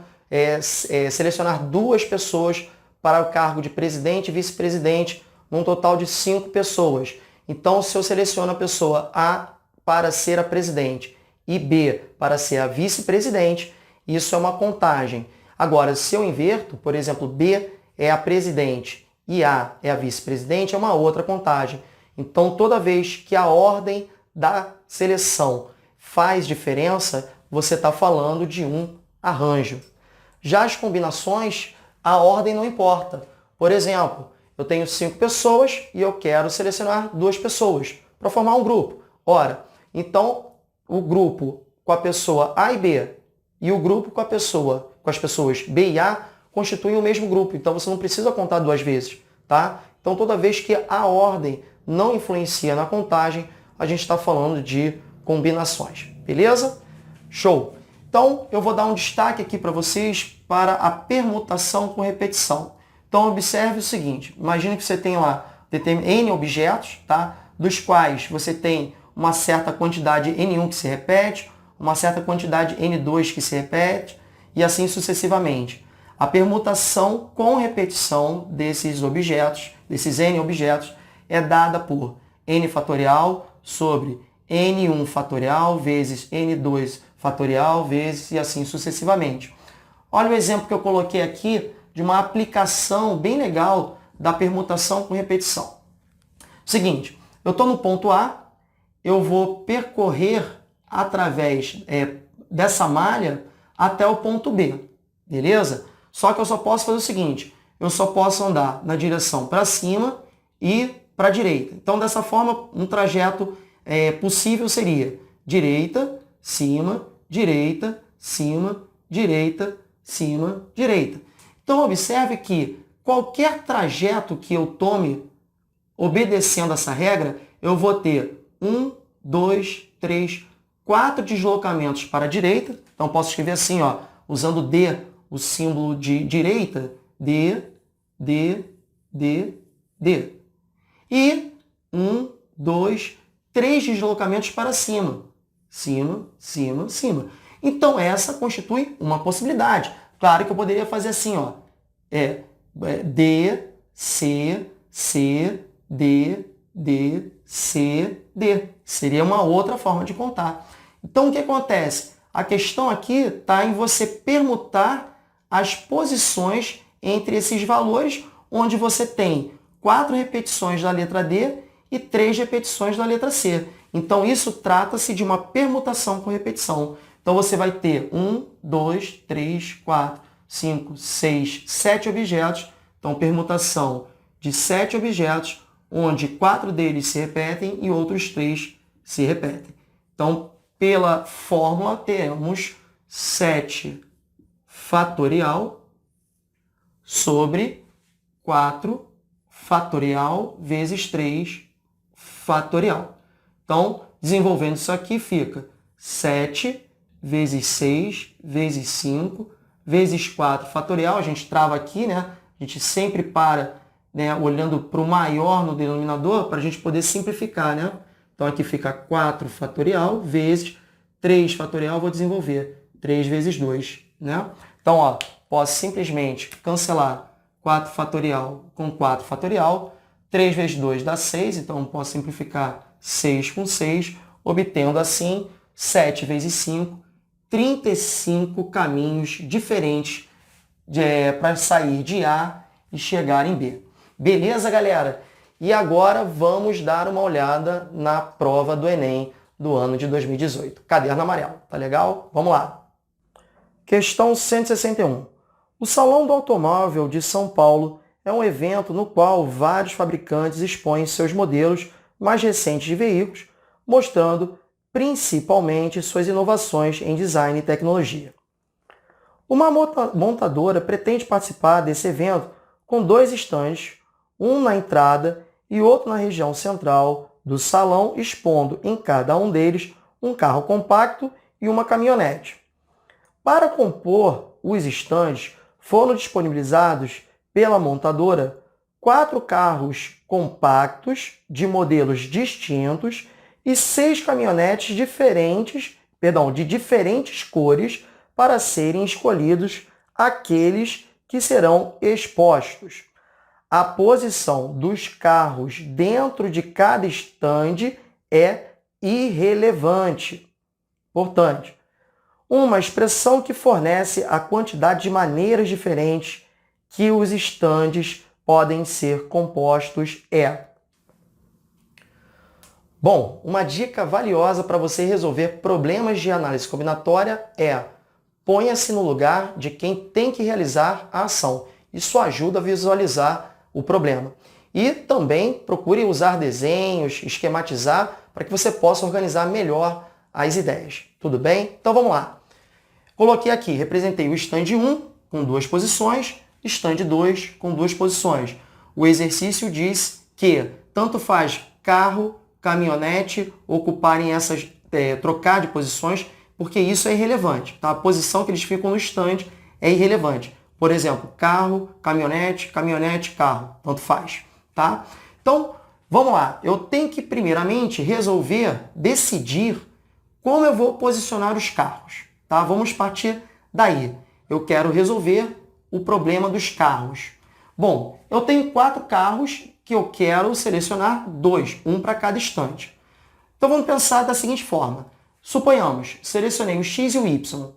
selecionar 2 pessoas para o cargo de presidente e vice-presidente, num total de 5 pessoas. Então, se eu seleciono a pessoa A para ser a presidente e B para ser a vice-presidente, isso é uma contagem. Agora, se eu inverto, por exemplo, B é a presidente e A é a vice-presidente, é uma outra contagem. Então, toda vez que a ordem da seleção faz diferença, você está falando de um arranjo. Já as combinações, a ordem não importa. Por exemplo, eu tenho 5 pessoas e eu quero selecionar 2 pessoas para formar um grupo. Ora, então o grupo com a pessoa A e B e o grupo com as pessoas B e A constituem o mesmo grupo. Então você não precisa contar 2 vezes, tá? Então toda vez que a ordem não influencia na contagem, a gente está falando de combinações. Beleza? Show! Então eu vou dar um destaque aqui para vocês para a permutação com repetição. Então observe o seguinte, imagine que você tem lá n objetos, tá? dos quais você tem uma certa quantidade N1 que se repete, uma certa quantidade N2 que se repete, e assim sucessivamente. A permutação com repetição desses objetos, desses N objetos, é dada por N fatorial sobre N1 fatorial vezes N2 fatorial vezes e assim sucessivamente. Olha o exemplo que eu coloquei aqui de uma aplicação bem legal da permutação com repetição. Seguinte, eu estou no ponto A, eu vou percorrer através dessa malha até o ponto B, beleza? Só que eu só posso fazer o seguinte, eu só posso andar na direção para cima e para a direita. Então, dessa forma, um trajeto possível seria direita, cima, direita, cima, direita, cima, direita. Então, observe que qualquer trajeto que eu tome obedecendo essa regra, eu vou ter 1, 2, 3, 4 deslocamentos para a direita. Então, posso escrever assim, ó, usando D, o símbolo de direita, D, D, D, D. E 1, 2, 3 deslocamentos para cima. Cima, cima, cima. Então, essa constitui uma possibilidade. Claro que eu poderia fazer assim, ó. D, C, C, D, D, C, D. Seria uma outra forma de contar. Então, o que acontece? A questão aqui está em você permutar as posições entre esses valores, onde você tem 4 repetições da letra D e 3 repetições da letra C. Então, isso trata-se de uma permutação com repetição. Então, você vai ter 1, 2, 3, 4, 5, 6, 7 objetos. Então, permutação de 7 objetos, onde 4 deles se repetem e outros 3 se repetem. Então, pela fórmula, temos 7 fatorial sobre 4 fatorial vezes 3 fatorial. Então, desenvolvendo isso aqui, fica 7 vezes 6 vezes 5 vezes 4 fatorial. A gente trava aqui, né? A gente sempre para, né, olhando para o maior no denominador para a gente poder simplificar, né? Então, aqui fica 4 fatorial vezes 3 fatorial. Vou desenvolver 3 vezes 2, né? Então, ó, posso simplesmente cancelar 4 fatorial com 4 fatorial. 3 vezes 2 dá 6, então posso simplificar 6 com 6, obtendo assim 7 vezes 5, 35 caminhos diferentes para sair de A e chegar em B. Beleza, galera? E agora vamos dar uma olhada na prova do Enem do ano de 2018. Caderno amarelo, tá legal? Vamos lá. Questão 161. O Salão do Automóvel de São Paulo é um evento no qual vários fabricantes expõem seus modelos mais recentes de veículos, mostrando principalmente suas inovações em design e tecnologia. Uma montadora pretende participar desse evento com 2 estandes, um na entrada e outro na região central do salão, expondo em cada um deles um carro compacto e uma caminhonete. Para compor os estandes, foram disponibilizados pela montadora 4 carros compactos de modelos distintos e 6 caminhonetes de diferentes cores para serem escolhidos aqueles que serão expostos. A posição dos carros dentro de cada estande é irrelevante. Portanto, uma expressão que fornece a quantidade de maneiras diferentes que os estandes podem ser compostos é. Bom, uma dica valiosa para você resolver problemas de análise combinatória é: ponha-se no lugar de quem tem que realizar a ação. Isso ajuda a visualizar o problema. E também procure usar desenhos, esquematizar, para que você possa organizar melhor as ideias. Tudo bem? Então vamos lá. Coloquei aqui, representei o stand 1 com 2 posições, stand 2 com 2 posições. O exercício diz que tanto faz carro, caminhonete ocuparem essas, trocar de posições, porque isso é irrelevante. Tá? A posição que eles ficam no stand é irrelevante. Por exemplo, carro, caminhonete, caminhonete, carro. Tanto faz. Tá? Então, Vamos lá, eu tenho que primeiramente decidir como eu vou posicionar os carros, tá? Vamos partir daí. Eu quero resolver o problema dos carros. Bom, eu tenho 4 carros que eu quero selecionar 2, um para cada estante. Então vamos pensar da seguinte forma. Suponhamos, selecionei o X e o Y.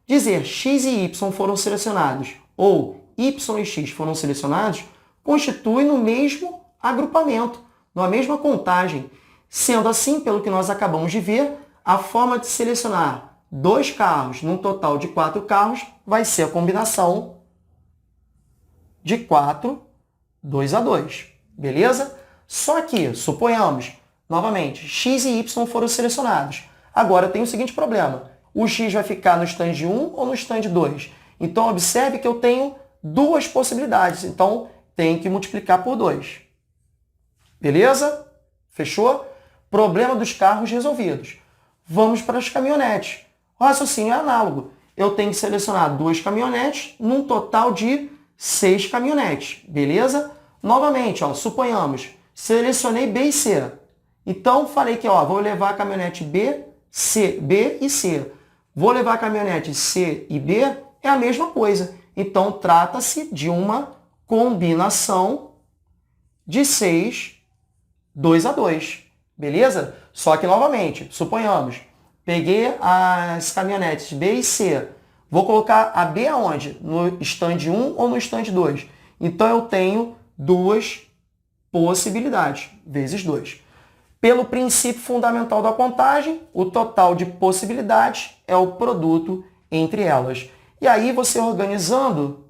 Dizer X e Y foram selecionados ou Y e X foram selecionados constitui no mesmo agrupamento, na mesma contagem. Sendo assim, pelo que nós acabamos de ver, a forma de selecionar 2 carros num total de 4 carros vai ser a combinação de 4, 2 a 2. Beleza? Só que, suponhamos, novamente, X e Y foram selecionados. Agora tem o seguinte problema. O X vai ficar no stand 1 ou no stand 2? Então, observe que eu tenho 2 possibilidades. Então, tem que multiplicar por 2. Beleza? Fechou? Problema dos carros resolvidos. Vamos para as caminhonetes. O raciocínio é análogo. Eu tenho que selecionar 2 caminhonetes num total de 6 caminhonetes. Beleza? Novamente, suponhamos, selecionei B e C. Então, falei que vou levar a caminhonete B e C. Vou levar a caminhonete C e B, é a mesma coisa. Então, trata-se de uma combinação de 6, 2 a 2. Beleza? Só que, novamente, suponhamos, peguei as caminhonetes B e C. Vou colocar a B aonde? No stand 1 ou no stand 2? Então, eu tenho 2 possibilidades, vezes 2. Pelo princípio fundamental da contagem, o total de possibilidades é o produto entre elas. E aí, você organizando,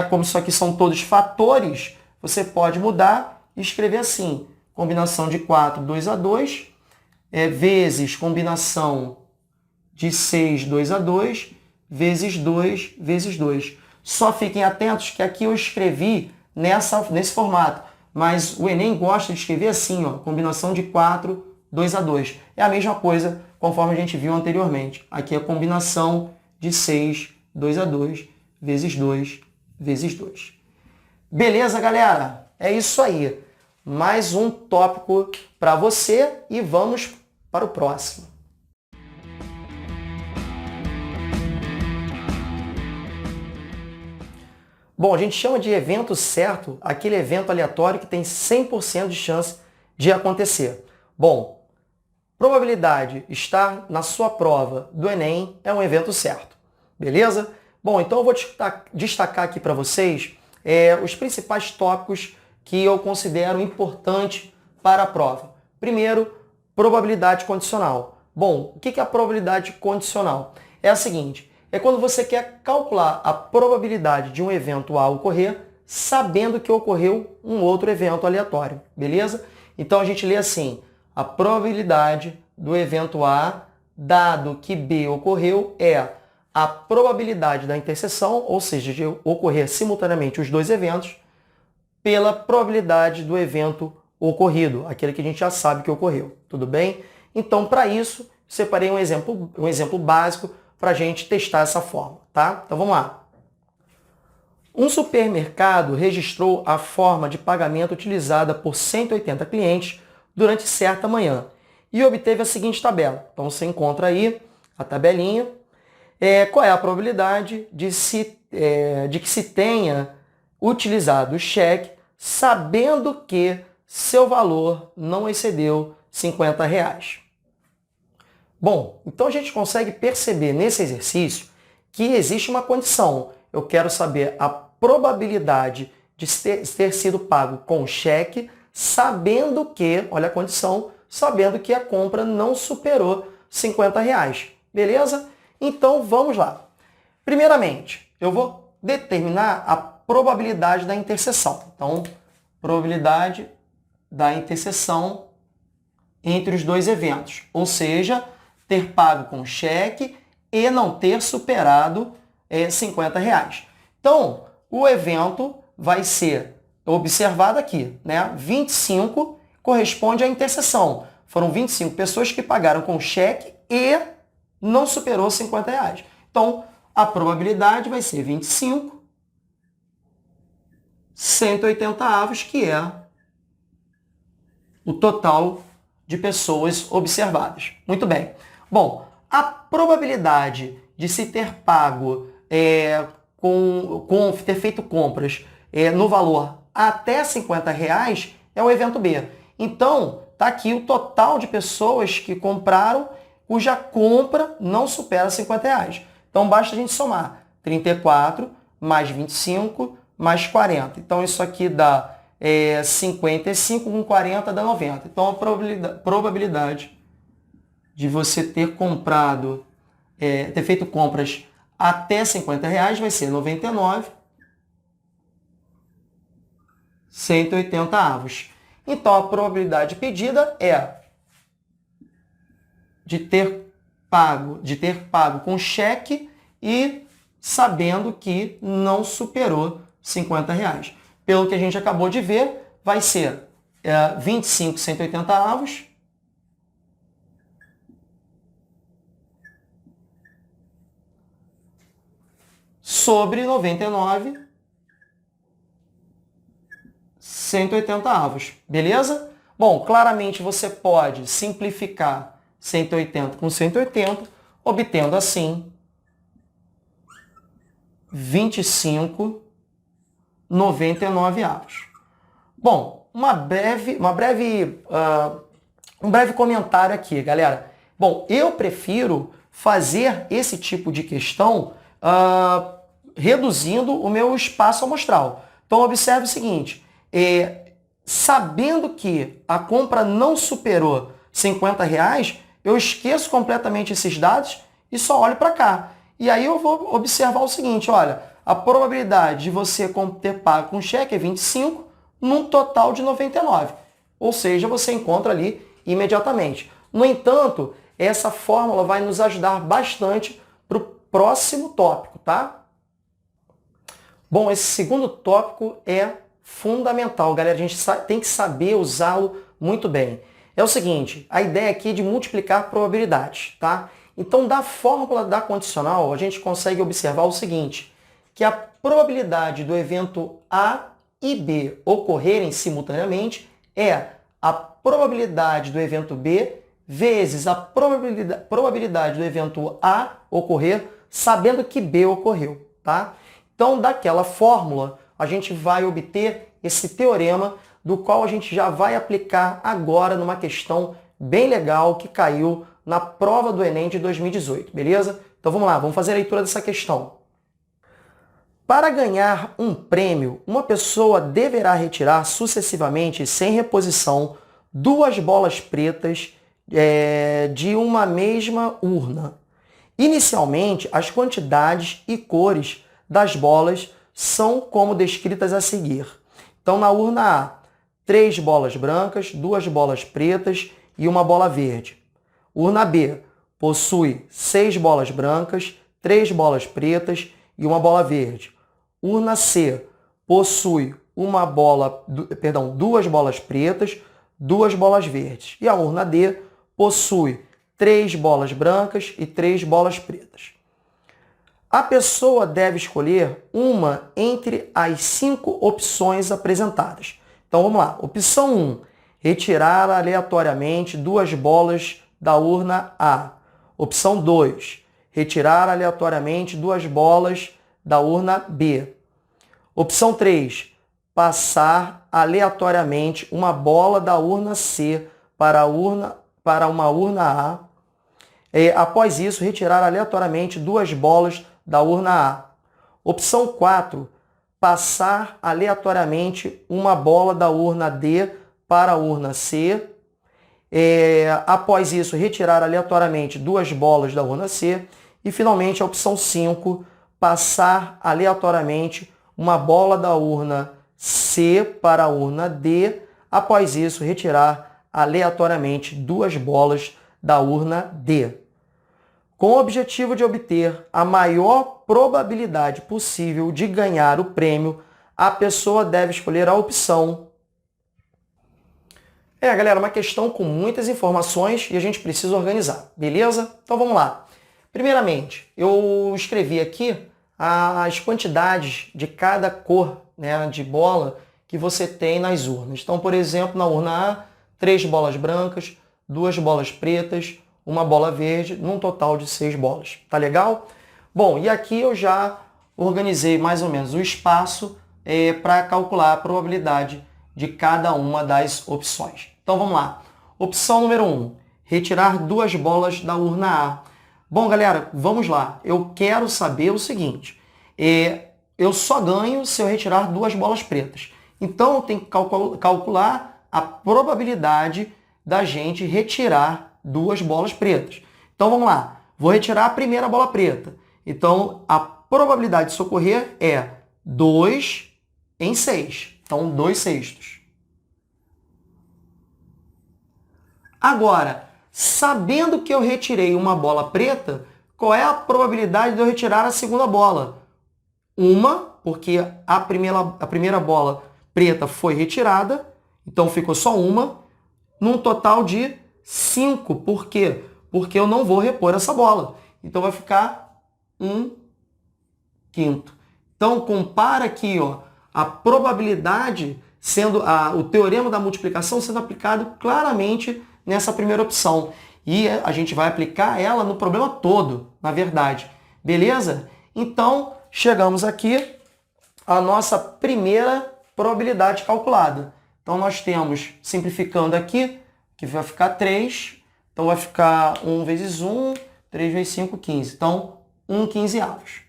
como isso aqui são todos fatores, você pode mudar e escrever assim, combinação de 4, 2 a 2, vezes combinação de 6, 2 a 2, vezes 2, vezes 2. Só fiquem atentos que aqui eu escrevi nesse formato, mas o Enem gosta de escrever assim, combinação de 4, 2 a 2. É a mesma coisa conforme a gente viu anteriormente. Aqui é a combinação de 6, 2 a 2, vezes 2, vezes 2. Beleza, galera? É isso aí. Mais um tópico para você e vamos para o próximo. Bom, a gente chama de evento certo aquele evento aleatório que tem 100% de chance de acontecer. Bom, probabilidade estar na sua prova do Enem é um evento certo. Beleza? Bom, então eu vou destacar aqui para vocês os principais tópicos que eu considero importantes para a prova. Primeiro, probabilidade condicional. Bom, o que é a probabilidade condicional? É a seguinte, é quando você quer calcular a probabilidade de um evento A ocorrer, sabendo que ocorreu um outro evento aleatório, beleza? Então a gente lê assim, a probabilidade do evento A, dado que B ocorreu, é a probabilidade da interseção, ou seja, de ocorrer simultaneamente os dois eventos, pela probabilidade do evento ocorrido, aquele que a gente já sabe que ocorreu, tudo bem? Então, para isso, separei um exemplo básico para a gente testar essa forma, tá? Então, vamos lá. Um supermercado registrou a forma de pagamento utilizada por 180 clientes durante certa manhã e obteve a seguinte tabela. Então, você encontra aí a tabelinha. Qual é a probabilidade de que se tenha utilizado o cheque sabendo que seu valor não excedeu R$50? Bom, então a gente consegue perceber nesse exercício que existe uma condição. Eu quero saber a probabilidade de ter sido pago com cheque, sabendo que, olha a condição, sabendo que a compra não superou R$50. Beleza? Então vamos lá. Primeiramente, eu vou determinar a probabilidade da interseção. Então, probabilidade da interseção entre os dois eventos, ou seja, ter pago com cheque e não ter superado R$50. Então, o evento vai ser observado aqui, 25 corresponde à interseção. Foram 25 pessoas que pagaram com cheque e não superou R$50. Então, a probabilidade vai ser 25, 180 avos, que é o total de pessoas observadas. Muito bem. Bom, a probabilidade de se ter pago, ter feito compras no valor até R$50 é o evento B. Então, está aqui o total de pessoas que compraram cuja compra não supera R$50. Então, basta a gente somar 34 mais 25 mais 40. Então, isso aqui dá 55 com 40 dá 90. Então, a probabilidade de você ter comprado, ter feito compras até R$50 vai ser 99 180 avos. Então, a probabilidade pedida é de ter pago com cheque e sabendo que não superou R$50. Pelo que a gente acabou de ver, vai ser 25 180 avos sobre 99 180 avos. Beleza? Bom, claramente você pode simplificar 180 com 180, obtendo assim 25,99 avos. Bom, um breve comentário aqui, galera. Bom, eu prefiro fazer esse tipo de questão reduzindo o meu espaço amostral. Então, observe o seguinte, sabendo que a compra não superou R$50, eu esqueço completamente esses dados e só olho para cá. E aí eu vou observar o seguinte, olha, a probabilidade de você ter pago com cheque é 25 num total de 99. Ou seja, você encontra ali imediatamente. No entanto, essa fórmula vai nos ajudar bastante para o próximo tópico, tá? Bom, esse segundo tópico é fundamental, galera. A gente tem que saber usá-lo muito bem. É o seguinte, a ideia aqui é de multiplicar probabilidades, tá? Então, da fórmula da condicional, a gente consegue observar o seguinte, que a probabilidade do evento A e B ocorrerem simultaneamente é a probabilidade do evento B vezes a probabilidade do evento A ocorrer sabendo que B ocorreu, tá? Então, daquela fórmula, a gente vai obter esse teorema do qual a gente já vai aplicar agora numa questão bem legal que caiu na prova do Enem de 2018, beleza? Então vamos lá, vamos fazer a leitura dessa questão. Para ganhar um prêmio, uma pessoa deverá retirar sucessivamente, sem reposição, 2 bolas pretas de uma mesma urna. Inicialmente, as quantidades e cores das bolas são como descritas a seguir. Então, na urna A, 3 bolas brancas, 2 bolas pretas e uma bola verde. Urna B possui 6 bolas brancas, 3 bolas pretas e uma bola verde. Urna C possui 2 bolas pretas, 2 bolas verdes. E a urna D possui 3 bolas brancas e 3 bolas pretas. A pessoa deve escolher uma entre as 5 opções apresentadas. Então vamos lá. Opção 1, retirar aleatoriamente 2 bolas da urna A. Opção 2, retirar aleatoriamente 2 bolas da urna B. Opção 3, passar aleatoriamente uma bola da urna C para uma urna A. Após isso, retirar aleatoriamente 2 bolas da urna A. Opção 4, passar aleatoriamente uma bola da urna D para a urna C. Após isso, retirar aleatoriamente 2 bolas da urna C. E, finalmente, a opção 5, passar aleatoriamente uma bola da urna C para a urna D. Após isso, retirar aleatoriamente 2 bolas da urna D. Com o objetivo de obter a maior probabilidade possível de ganhar o prêmio, a pessoa deve escolher a opção. Galera, uma questão com muitas informações e a gente precisa organizar, beleza? Então vamos lá. Primeiramente, eu escrevi aqui as quantidades de cada cor, né, de bola que você tem nas urnas. Então, por exemplo, na urna A, 3 bolas brancas, 2 bolas pretas, uma bola verde, num total de 6 bolas. Tá legal? Bom, e aqui eu já organizei mais ou menos o espaço para calcular a probabilidade de cada uma das opções. Então vamos lá. Opção número 1, retirar 2 bolas da urna A. Bom, galera, vamos lá. Eu quero saber o seguinte, eu só ganho se eu retirar 2 bolas pretas. Então eu tenho que calcular a probabilidade da gente retirar 2 bolas pretas. Então vamos lá. Vou retirar a primeira bola preta. Então a probabilidade disso ocorrer é 2 em 6. Então 2 sextos. Agora, sabendo que eu retirei uma bola preta, qual é a probabilidade de eu retirar a segunda bola? Uma, porque a primeira bola preta foi retirada, então ficou só uma, num total de 5. Por quê? Porque eu não vou repor essa bola. Então vai ficar 1/5. Então compara aqui, ó, a probabilidade sendo o teorema da multiplicação sendo aplicado claramente nessa primeira opção. E a gente vai aplicar ela no problema todo, na verdade. Beleza? Então, chegamos aqui à nossa primeira probabilidade calculada. Então, nós temos, simplificando aqui, que vai ficar 3. Então, vai ficar 1 vezes 1, 3 vezes 5, 15. Então, 1/15.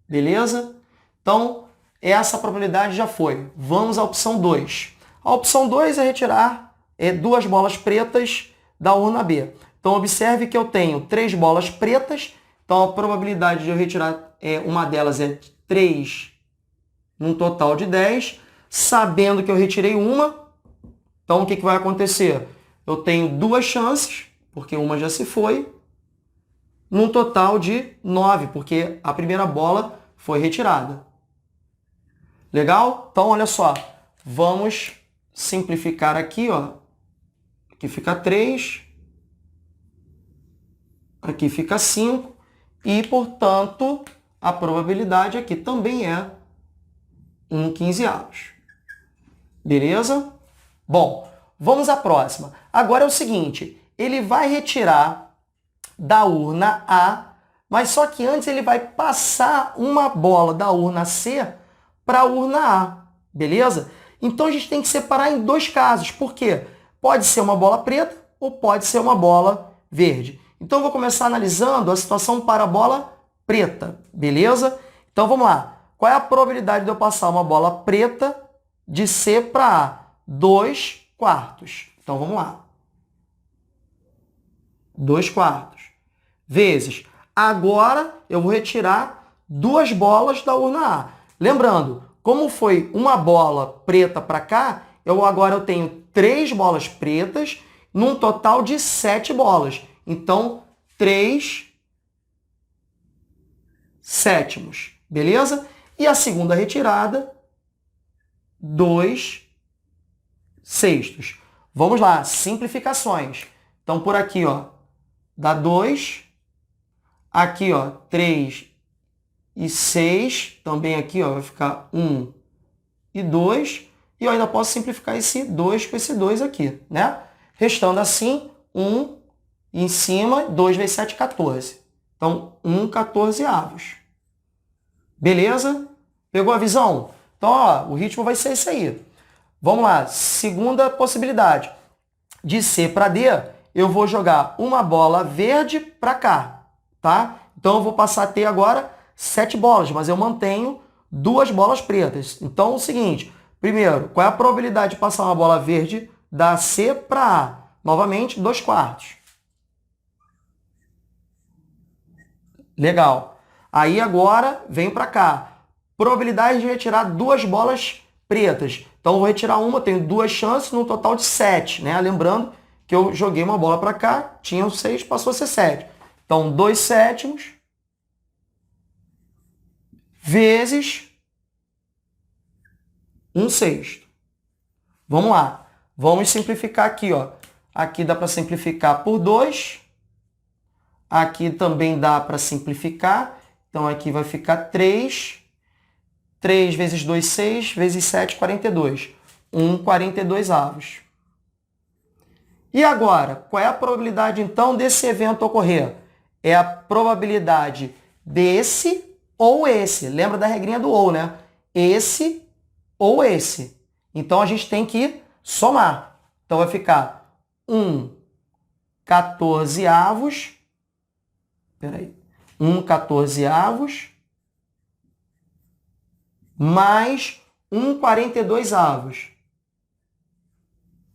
Beleza? Então, essa probabilidade já foi. Vamos à opção 2. A opção 2 é retirar 2 bolas pretas da urna B. Então, observe que eu tenho 3 bolas pretas. Então, a probabilidade de eu retirar uma delas é 3 num total de 10. Sabendo que eu retirei uma, então o que vai acontecer? Eu tenho 2 chances, porque uma já se foi, num total de 9, porque a primeira bola foi retirada. Legal? Então, olha só. Vamos simplificar aqui, ó. Aqui fica 3. Aqui fica 5. E, portanto, a probabilidade aqui também é 1/15. Beleza? Bom, vamos à próxima. Agora é o seguinte, ele vai retirar da urna A, mas só que antes ele vai passar uma bola da urna C para a urna A, beleza? Então a gente tem que separar em 2 casos. Por quê? Pode ser uma bola preta ou pode ser uma bola verde. Então eu vou começar analisando a situação para a bola preta, beleza? Então vamos lá. Qual é a probabilidade de eu passar uma bola preta de C para A? 2/4. Então vamos lá. 2/4. Vezes. Agora eu vou retirar 2 bolas da urna A. Lembrando, como foi uma bola preta para cá, agora eu tenho 3 bolas pretas, num total de 7 bolas. Então, 3 sétimos. Beleza? E a segunda retirada, 2 sextos. Vamos lá, simplificações. Então, por aqui, ó, dá 2. Aqui, ó, 3 e 6. Também aqui, ó, vai ficar 1 e 2. E eu ainda posso simplificar esse 2 com esse 2 aqui, né? Restando assim, 1 em cima, 2 vezes 7, 14. Então, 1/14. Beleza? Pegou a visão? Então, ó, o ritmo vai ser esse aí. Vamos lá, segunda possibilidade. De C para D, eu vou jogar uma bola verde para cá, tá? Então, eu vou passar a ter agora 7 bolas, mas eu mantenho 2 bolas pretas. Então, é o seguinte, primeiro, qual é a probabilidade de passar uma bola verde da C para A? Novamente, 2/4. Legal. Aí, agora, vem para cá. Probabilidade de retirar 2 bolas pretas. Então, eu vou retirar uma, tenho 2 chances, no total de 7, né? Lembrando que eu joguei uma bola para cá, tinha 6, passou a ser 7. Então, 2 sétimos vezes 1 sexto. Vamos lá. Vamos simplificar aqui, ó. Aqui dá para simplificar por 2. Aqui também dá para simplificar. Então, aqui vai ficar 3. 3 vezes 2, 6, vezes 7, 42. 1/42. E agora, qual é a probabilidade, então, desse evento ocorrer? É a probabilidade desse ou esse. Lembra da regrinha do ou, né? Esse ou esse. Então, a gente tem que somar. Então, vai ficar 1/14. Peraí. 1/14 mais 1/42.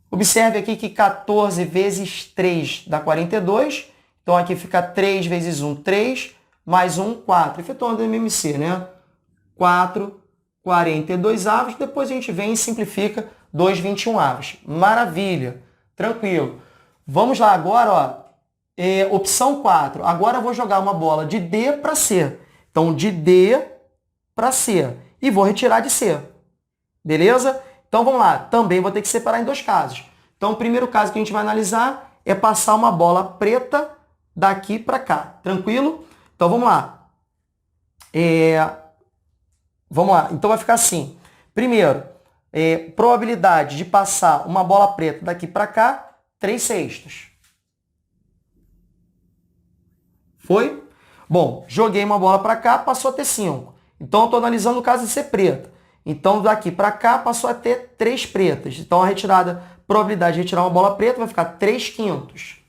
Observe aqui que 14 vezes 3 dá 42. Então, aqui fica 3 vezes 1, 3, mais 1, 4. Efetuando o MMC, né? 4/42. Depois a gente vem e simplifica 2/21. Maravilha. Tranquilo. Vamos lá agora, ó. Opção 4. Agora eu vou jogar uma bola de D para C. Então, de D para C. E vou retirar de C. Beleza? Então, vamos lá. Também vou ter que separar em 2 casos. Então, o primeiro caso que a gente vai analisar é passar uma bola preta daqui para cá. Tranquilo? Então, vamos lá. Vamos lá. Então, vai ficar assim. Primeiro, probabilidade de passar uma bola preta daqui para cá, 3/6. Foi? Bom, joguei uma bola para cá, passou a ter 5. Então, eu estou analisando o caso de ser preta. Então, daqui para cá, passou a ter 3 pretas. Então, a probabilidade de retirar uma bola preta vai ficar 3/5.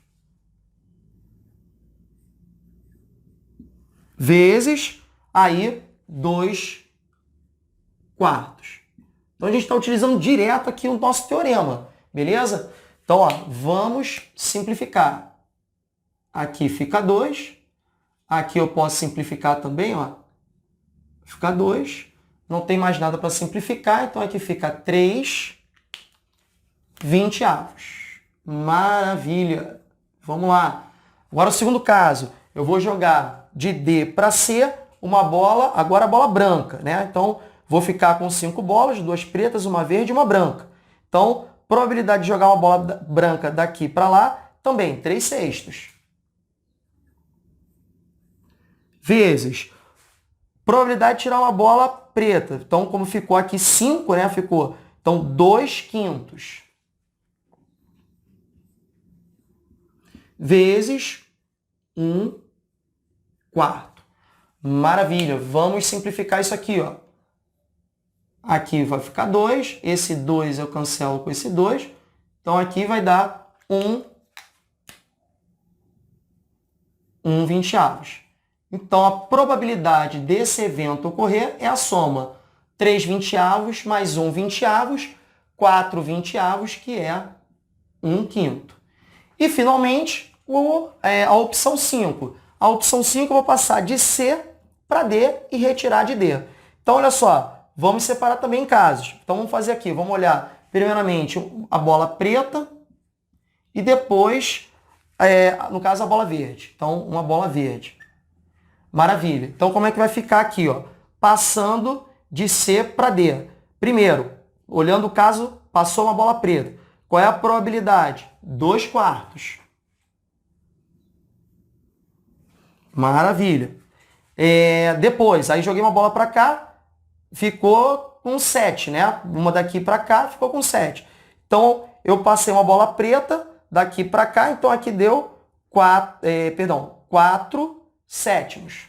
Vezes, aí, 2/4. Então, a gente está utilizando direto aqui o nosso teorema. Beleza? Então, ó, vamos simplificar. Aqui fica 2. Aqui eu posso simplificar também, ó. Fica 2. Não tem mais nada para simplificar, então aqui fica 3/20. Maravilha. Vamos lá. Agora o segundo caso. Eu vou jogar de D para C uma bola, agora a bola branca, né? Então, vou ficar com 5 bolas, 2 pretas, uma verde e uma branca. Então, probabilidade de jogar uma bola branca daqui para lá, também 3/6. Vezes probabilidade de tirar uma bola preta. Então, como ficou aqui 5, né? Ficou. Então, 2/5. Vezes 1/4. Maravilha. Vamos simplificar isso aqui, ó. Aqui vai ficar 2. Esse 2 eu cancelo com esse 2. Então, aqui vai dar 1/20. Então, a probabilidade desse evento ocorrer é a soma 3/20 mais 1/20, 4/20, que é 1/5. E, finalmente, a opção 5. A opção 5 eu vou passar de C para D e retirar de D. Então, olha só, vamos separar também em casos. Então, vamos fazer aqui, vamos olhar primeiramente a bola preta e depois, no caso, a bola verde. Então, uma bola verde. Maravilha. Então, como é que vai ficar aqui, ó? Passando de C para D. Primeiro, olhando o caso, passou uma bola preta. Qual é a probabilidade? 2/4. Maravilha. Depois, aí joguei uma bola para cá, ficou com 7, né? Uma daqui para cá ficou com 7. Então, eu passei uma bola preta daqui para cá, então aqui deu 4/7.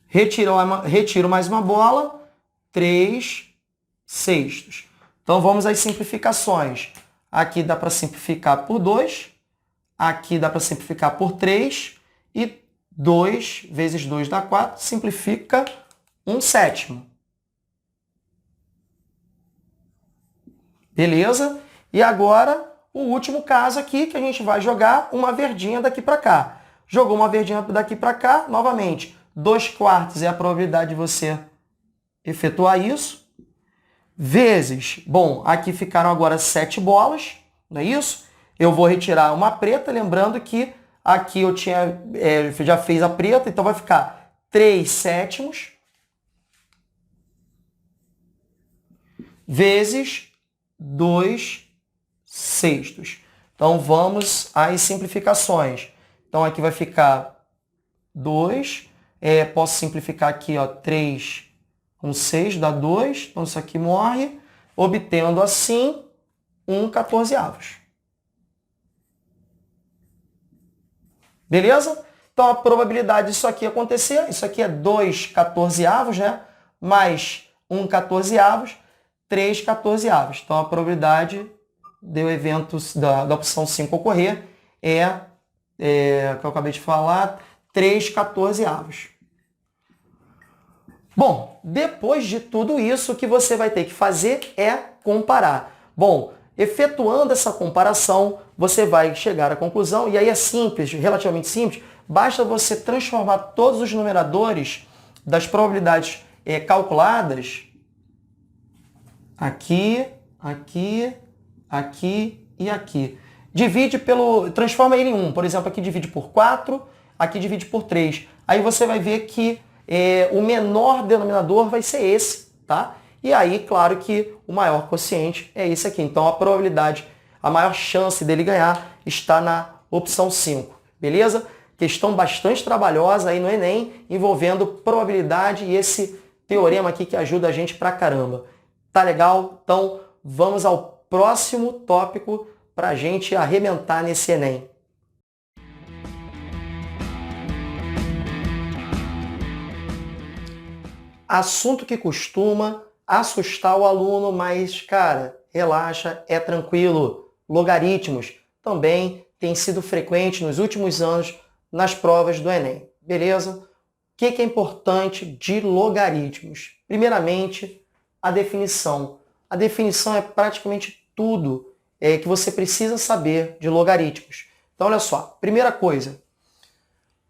Retiro mais uma bola, 3/6. Então, vamos às simplificações. Aqui dá para simplificar por 2. Aqui dá para simplificar por 3. E 2 vezes 2 dá 4. Simplifica 1/7. Beleza? E agora, o último caso aqui, que a gente vai jogar uma verdinha daqui para cá. Jogou uma verdinha daqui para cá, novamente, 2/4 é a probabilidade de você efetuar isso. Vezes, bom, aqui ficaram agora 7 bolas, não é isso? Eu vou retirar uma preta, lembrando que aqui eu já fiz a preta, então vai ficar 3/7 vezes 2/6. Então, vamos às simplificações. Então, aqui vai ficar 2. Posso simplificar aqui, ó, 3 com 6 dá 2. Então, isso aqui morre. Obtendo assim 1/14. Beleza? Então, a probabilidade disso aqui acontecer, isso aqui é 2/14, né? Mais 1/14, 3/14. Então, a probabilidade do evento da opção 5 ocorrer que eu acabei de falar, 3/14. Bom, depois de tudo isso, o que você vai ter que fazer é comparar. Bom, efetuando essa comparação, você vai chegar à conclusão, e aí é simples, relativamente simples, basta você transformar todos os numeradores das probabilidades calculadas aqui, aqui, aqui e aqui. Transforma ele em 1. Por exemplo, aqui divide por 4, aqui divide por 3. Aí você vai ver que o menor denominador vai ser esse, tá? E aí, claro que o maior quociente é esse aqui. Então, a probabilidade, a maior chance dele ganhar está na opção 5, beleza? Questão bastante trabalhosa aí no Enem, envolvendo probabilidade e esse teorema aqui que ajuda a gente pra caramba. Tá legal? Então, vamos ao próximo tópico para a gente arrebentar nesse Enem. Assunto que costuma assustar o aluno, mas, cara, relaxa, é tranquilo. Logaritmos também tem sido frequente nos últimos anos nas provas do Enem, beleza? O que é importante de logaritmos? Primeiramente, a definição. A definição é praticamente tudo que você precisa saber de logaritmos. Então, olha só, primeira coisa,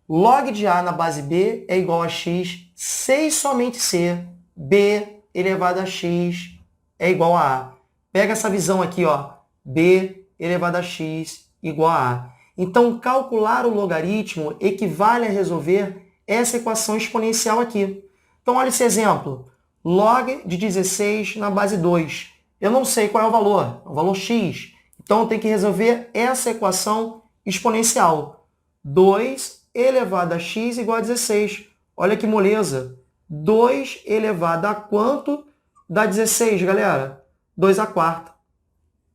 log de A na base B é igual a x, se e somente se B elevado a x é igual a A. Pega essa visão aqui, ó, B elevado a x igual a A. Então, calcular o logaritmo equivale a resolver essa equação exponencial aqui. Então, olha esse exemplo. Log de 16 na base 2. Eu não sei qual é o valor x. Então, eu tenho que resolver essa equação exponencial. 2 elevado a x igual a 16. Olha que moleza. 2 elevado a quanto dá 16, galera? 2/4.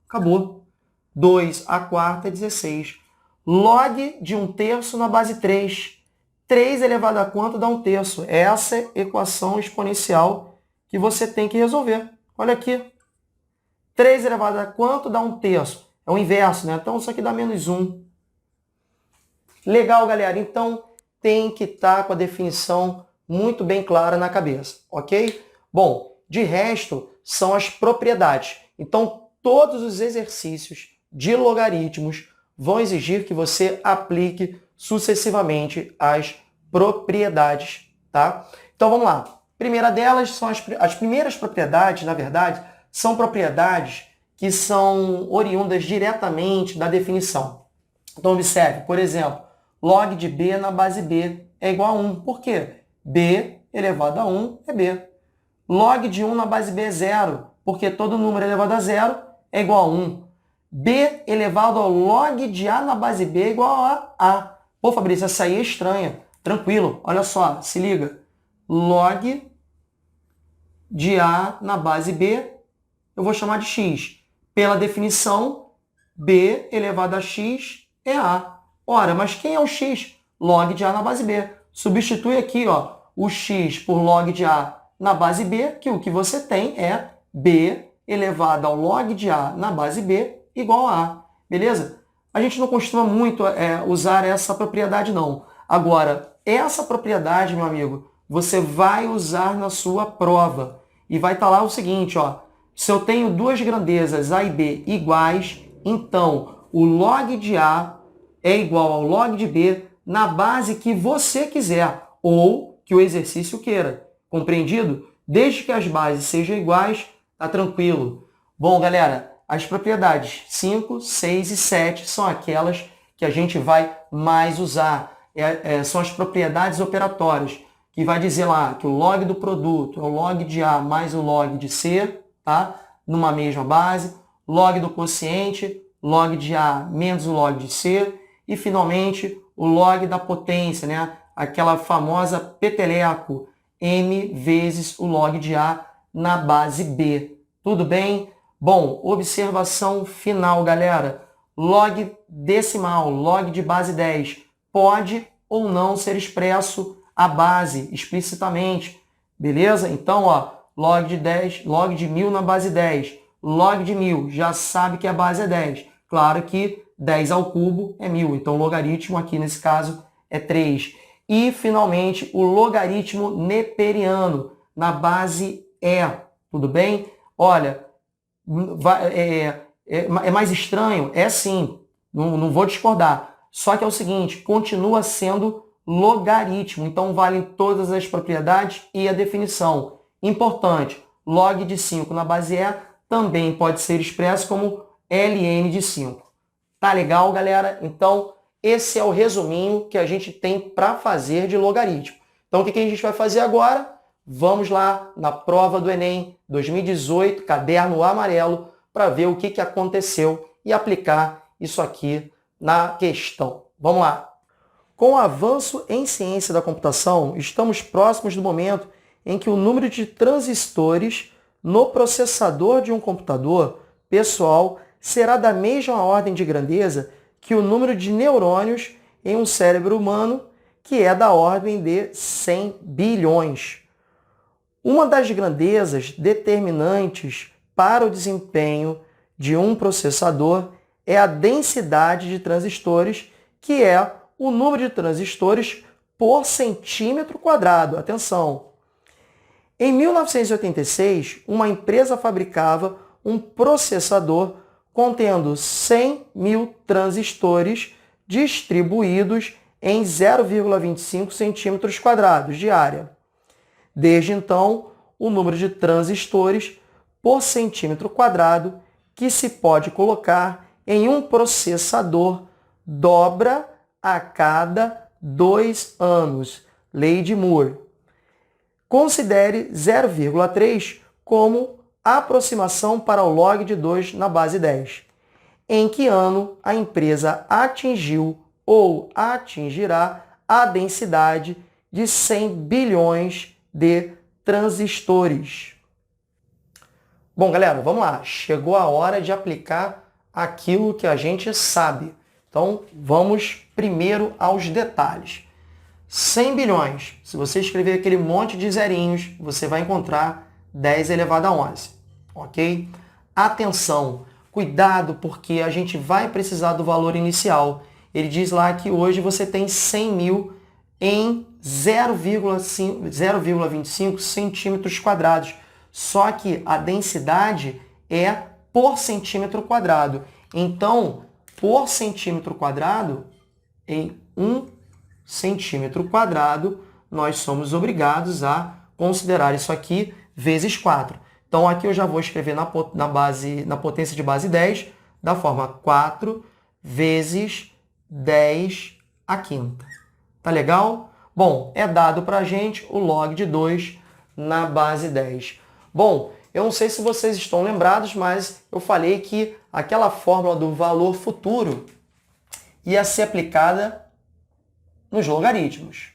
Acabou. 2/4 é 16. Log de 1/3 na base 3. 3 elevado a quanto dá 1/3? Essa é a equação exponencial que você tem que resolver. Olha aqui. 3 elevado a quanto dá 1/3? É o inverso, né? Então, isso aqui dá -1. Legal, galera. Então, tem que estar com a definição muito bem clara na cabeça, ok? Bom, de resto, são as propriedades. Então, todos os exercícios de logaritmos vão exigir que você aplique sucessivamente as propriedades, tá? Então, vamos lá. Primeira delas são as primeiras propriedades, na verdade, são propriedades que são oriundas diretamente da definição. Então, observe, por exemplo, log de B na base B é igual a 1. Por quê? B elevado a 1 é B. Log de 1 na base B é 0, porque todo número elevado a 0 é igual a 1. B elevado ao log de A na base B é igual a A. Pô, Fabrício, essa aí é estranha. Tranquilo, olha só, se liga. Log de A na base B, eu vou chamar de x. Pela definição, B elevado a x é A. Ora, mas quem é o x? Log de A na base B. Substitui aqui, ó, o x por log de A na base B, que o que você tem é B elevado ao log de A na base B igual a A. Beleza? A gente não costuma muito usar essa propriedade, não. Agora, essa propriedade, meu amigo, você vai usar na sua prova. E vai estar lá o seguinte, ó. Se eu tenho duas grandezas A e B iguais, então o log de A é igual ao log de B na base que você quiser ou que o exercício queira. Compreendido? Desde que as bases sejam iguais, tá tranquilo. Bom, galera, as propriedades 5, 6 e 7 são aquelas que a gente vai mais usar. São as propriedades operatórias, que vai dizer lá que o log do produto é o log de A mais o log de C, tá? Numa mesma base. Log do quociente, log de A menos o log de C. E, finalmente, o log da potência, né? Aquela famosa peteleco, M vezes o log de A na base B. Tudo bem? Bom, observação final, galera. Log decimal, log de base 10, pode ou não ser expresso a base explicitamente, beleza? Então, ó, log de 10, log de 1000 na base 10, log de 1000, já sabe que a base é 10. Claro que 10 ao cubo é 1000, então o logaritmo aqui nesse caso é 3. E, finalmente, o logaritmo neperiano na base E, tudo bem? Olha, é mais estranho? É sim, não vou discordar. Só que é o seguinte, continua sendo logaritmo, então vale todas as propriedades e a definição. Importante, log de 5 na base E também pode ser expresso como ln de 5. Tá legal, galera? Então, esse é o resuminho que a gente tem para fazer de logaritmo. Então, o que a gente vai fazer agora? Vamos lá na prova do Enem 2018, caderno amarelo, para ver o que aconteceu e aplicar isso aqui na questão. Vamos lá. Com o avanço em ciência da computação, estamos próximos do momento em que o número de transistores no processador de um computador pessoal será da mesma ordem de grandeza que o número de neurônios em um cérebro humano, que é da ordem de 100 bilhões. Uma das grandezas determinantes para o desempenho de um processador é a densidade de transistores, que é o número de transistores por centímetro quadrado. Atenção! Em 1986, uma empresa fabricava um processador contendo 100 mil transistores distribuídos em 0,25 centímetros quadrados de área. Desde então, o número de transistores por centímetro quadrado que se pode colocar em um processador dobra a cada 2 anos. Lei de Moore. Considere 0,3 como aproximação para o log de 2 na base 10. Em que ano a empresa atingiu ou atingirá a densidade de 100 bilhões de transistores? Bom, galera, vamos lá. Chegou a hora de aplicar aquilo que a gente sabe. Então, vamos primeiro aos detalhes. 100 bilhões. Se você escrever aquele monte de zerinhos, você vai encontrar 10 elevado a 11. Ok? Atenção, cuidado, porque a gente vai precisar do valor inicial. Ele diz lá que hoje você tem 100 mil em 0,25 centímetros quadrados. Só que a densidade é por centímetro quadrado. Então, por centímetro quadrado, em 1 centímetro quadrado, nós somos obrigados a considerar isso aqui vezes 4. Então, aqui eu já vou escrever na potência de base 10, da forma 4 vezes 10 à quinta. Tá legal? Bom, é dado para a gente o log de 2 na base 10. Bom, eu não sei se vocês estão lembrados, mas eu falei que aquela fórmula do valor futuro ia ser aplicada nos logaritmos.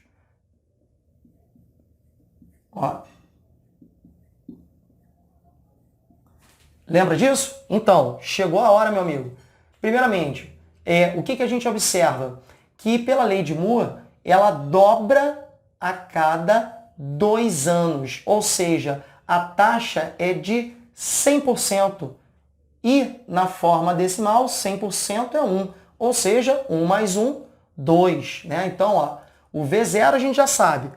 Ó. Lembra disso? Então, chegou a hora, meu amigo. Primeiramente, o que a gente observa? Que pela lei de Moore, ela dobra a cada 2 anos. Ou seja, a taxa é de 100%. E na forma decimal, 100% é 1. Ou seja, 1 mais 1, 2. Né? Então, ó, o V0 a gente já sabe,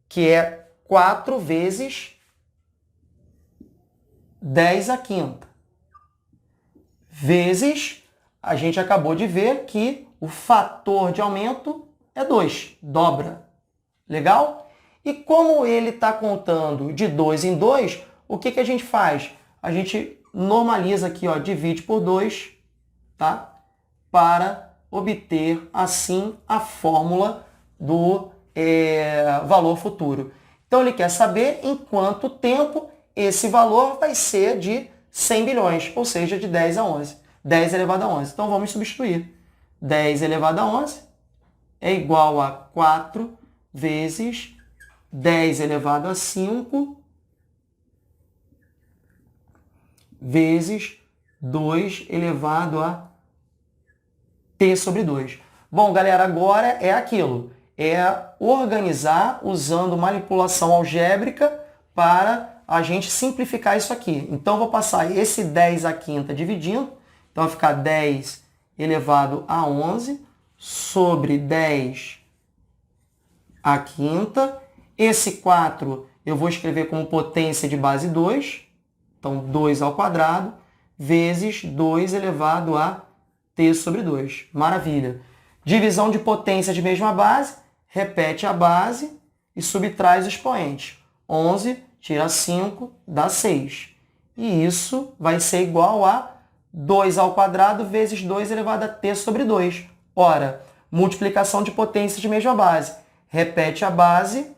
que é 4 vezes 10 à quinta. Vezes, a gente acabou de ver que o fator de aumento é 2, dobra. Legal? E como ele está contando de 2 em 2, o que a gente faz? A gente normaliza aqui, ó, divide por 2, tá? Para obter, assim, a fórmula do valor futuro. Então, ele quer saber em quanto tempo esse valor vai ser de 100 bilhões, ou seja, de 10 a 11. 10 elevado a 11. Então, vamos substituir. 10 elevado a 11 é igual a 4 vezes 10 elevado a 5 vezes 2 elevado a t sobre 2. Bom, galera, agora é aquilo. É organizar usando manipulação algébrica para a gente simplificar isso aqui. Então, vou passar esse 10 à quinta dividindo. Então, vai ficar 10 elevado a 11 sobre 10 à quinta. Esse 4 eu vou escrever como potência de base 2. Então, 2 ao quadrado vezes 2 elevado a t sobre 2. Maravilha. Divisão de potência de mesma base. Repete a base e subtrai os expoentes. 11 tira 5 dá 6. E isso vai ser igual a 2 ao quadrado vezes 2 elevado a t sobre 2. Ora, multiplicação de potências de mesma base. Repete a base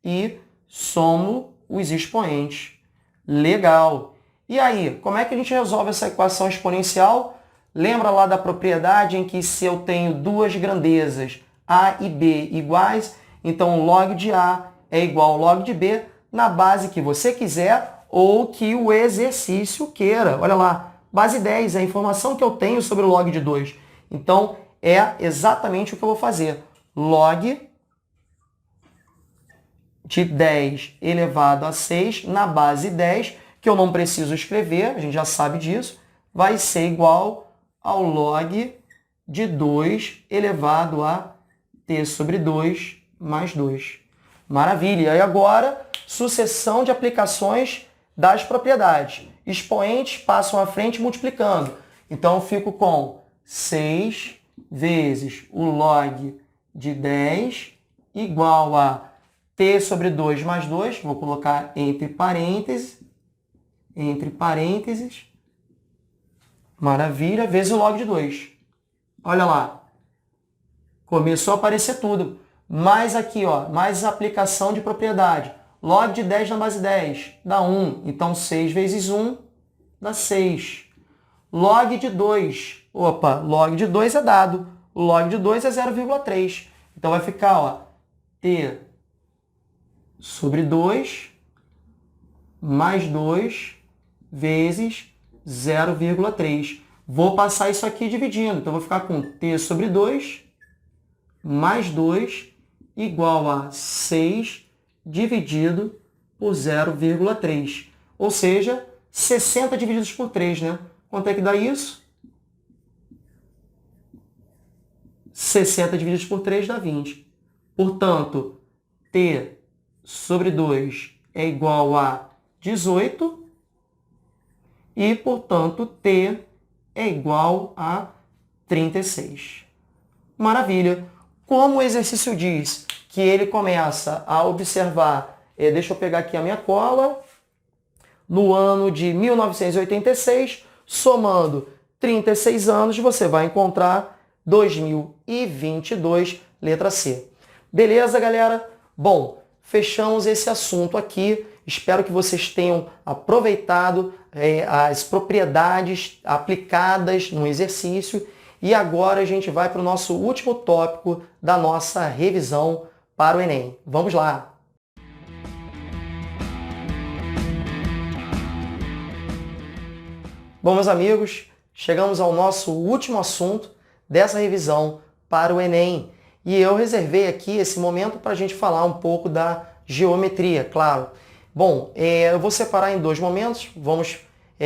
e somo os expoentes. Legal! E aí, como é que a gente resolve essa equação exponencial? Lembra lá da propriedade em que se eu tenho duas grandezas, A e B iguais, então log de A é igual ao log de B na base que você quiser ou que o exercício queira. Olha lá, base 10 é a informação que eu tenho sobre o log de 2. Então, é exatamente o que eu vou fazer. Log de 10 elevado a 6 na base 10, que eu não preciso escrever, a gente já sabe disso, vai ser igual ao log de 2 elevado a t sobre 2 mais 2. Maravilha! E agora, sucessão de aplicações das propriedades. Expoentes passam à frente multiplicando. Então, eu fico com 6 vezes o log de 10 igual a t sobre 2 mais 2, vou colocar entre parênteses, maravilha, vezes o log de 2. Olha lá, começou a aparecer tudo. Mais aqui, ó, mais aplicação de propriedade. Log de 10 na base 10 dá 1, então 6 vezes 1 dá 6. Log de 2, log de 2 é dado. O log de 2 é 0,3. Então vai ficar, ó, t sobre 2 mais 2 vezes 0,3. Vou passar isso aqui dividindo. Então, vou ficar com t sobre 2 mais 2 igual a 6 dividido por 0,3. Ou seja, 60 divididos por 3, né? Quanto é que dá isso? 60 divididos por 3 dá 20. Portanto, t sobre 2 é igual a 18 e, portanto, t é igual a 36. Maravilha! Como o exercício diz que ele começa a observar, deixa eu pegar aqui a minha cola, no ano de 1986, somando 36 anos, você vai encontrar 2022, letra C. Beleza, galera? Bom, fechamos esse assunto aqui. Espero que vocês tenham aproveitado as propriedades aplicadas no exercício. E agora a gente vai para o nosso último tópico da nossa revisão para o Enem. Vamos lá! Bom, meus amigos, chegamos ao nosso último assunto dessa revisão para o Enem. E eu reservei aqui esse momento para a gente falar um pouco da geometria, claro. Bom, eu vou separar em dois momentos. Vamos